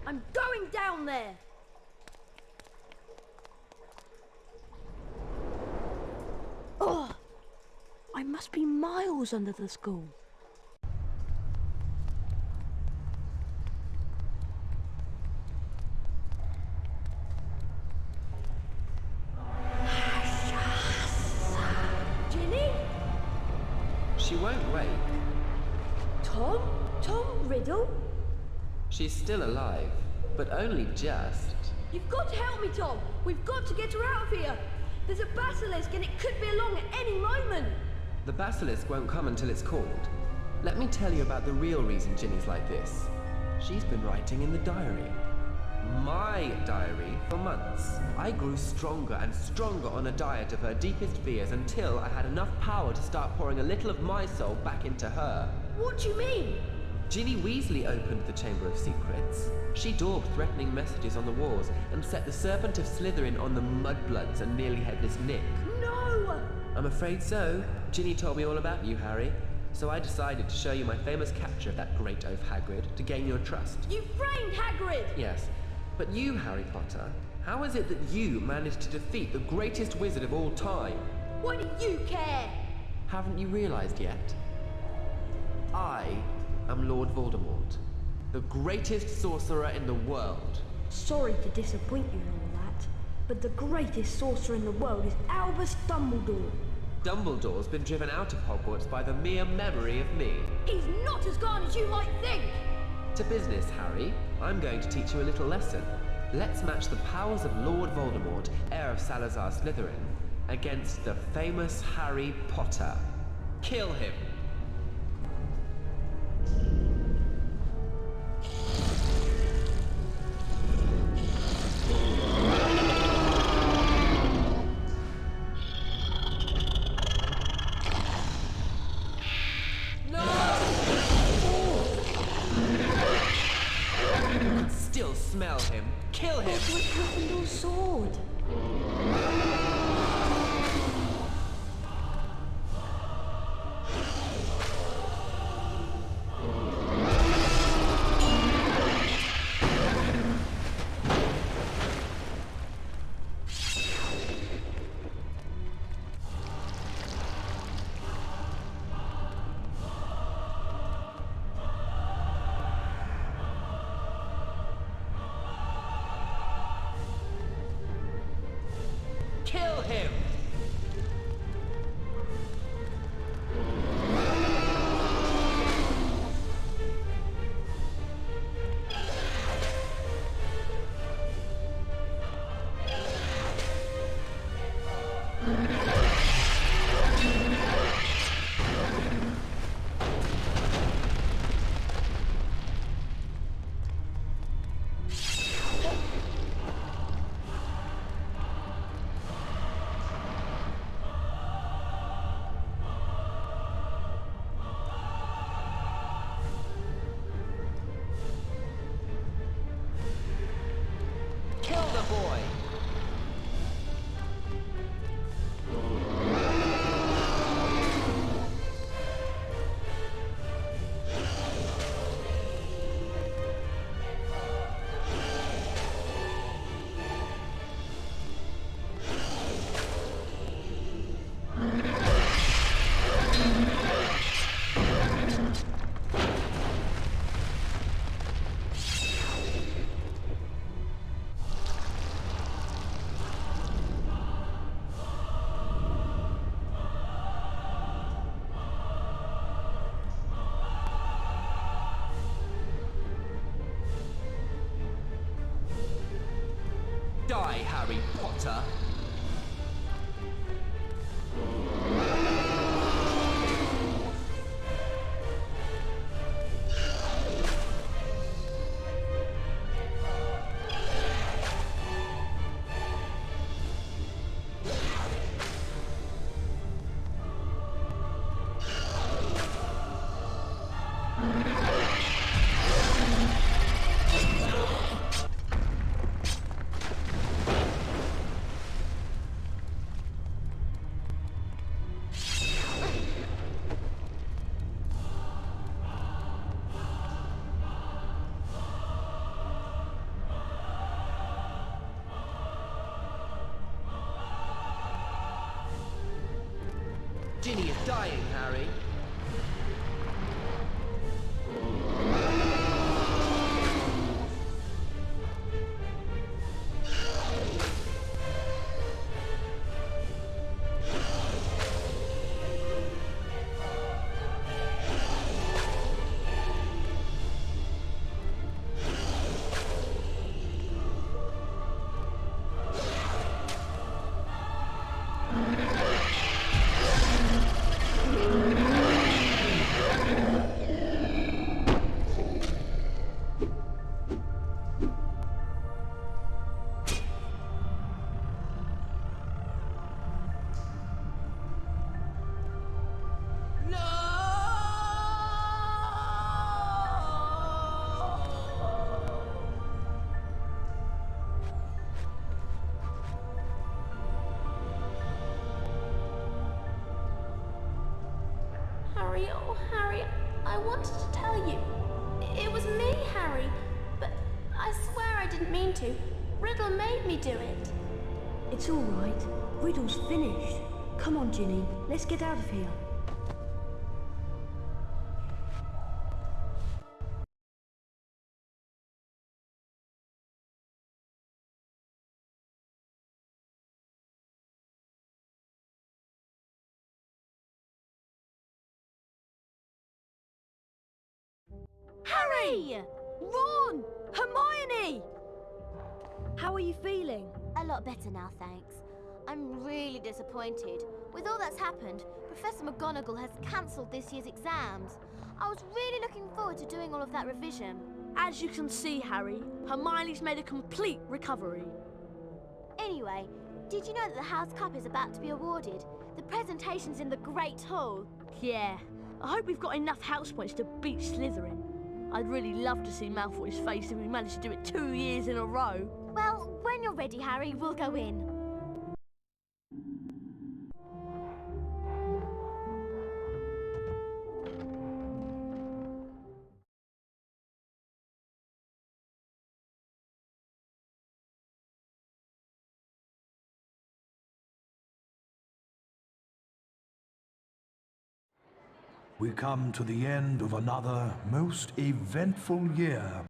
I'm going down there! Oh! I must be miles under the school. Ginny? She won't wake. Tom? Tom Riddle? She's still alive, but only just. You've got to help me, Tom. We've got to get her out of here. There's a basilisk and it could be along at any moment. The basilisk won't come until it's called. Let me tell you about the real reason Ginny's like this. She's been writing in the diary. My diary for months. I grew stronger and stronger on a diet of her deepest fears until I had enough power to start pouring a little of my soul back into her. What do you mean? Ginny Weasley opened the Chamber of Secrets. She daubed threatening messages on the walls and set the Serpent of Slytherin on the Mudbloods and Nearly Headless Nick. No! I'm afraid so. Ginny told me all about you, Harry. So I decided to show you my famous capture of that great oaf Hagrid to gain your trust. You framed Hagrid! Yes, but you, Harry Potter, how is it that you managed to defeat the greatest wizard of all time? Why do you care? Haven't you realized yet? I am Lord Voldemort, the greatest sorcerer in the world. Sorry to disappoint you and all that, but the greatest sorcerer in the world is Albus Dumbledore. Dumbledore's been driven out of Hogwarts by the mere memory of me. He's not as gone as you might think! To business, Harry. I'm going to teach you a little lesson. Let's match the powers of Lord Voldemort, heir of Salazar Slytherin, against the famous Harry Potter. Kill him! Still smell him. Kill him! What's with Gryffindor's sword? Kill him! Kill the boy! Die, Harry Potter! Ginny is dying, Harry. I wanted to tell you. It was me, Harry. But I swear I didn't mean to. Riddle made me do it. It's all right. Riddle's finished. Come on, Ginny. Let's get out of here. Harry! Ron! Hermione! How are you feeling? A lot better now, thanks. I'm really disappointed. With all that's happened, Professor McGonagall has cancelled this year's exams. I was really looking forward to doing all of that revision. As you can see, Harry, Hermione's made a complete recovery. Anyway, did you know that the House Cup is about to be awarded? The presentation's in the Great Hall. Yeah, I hope we've got enough house points to beat Slytherin. I'd really love to see Malfoy's face if we managed to do it 2 years in a row. Well, when you're ready, Harry, we'll go in. We come to the end of another most eventful year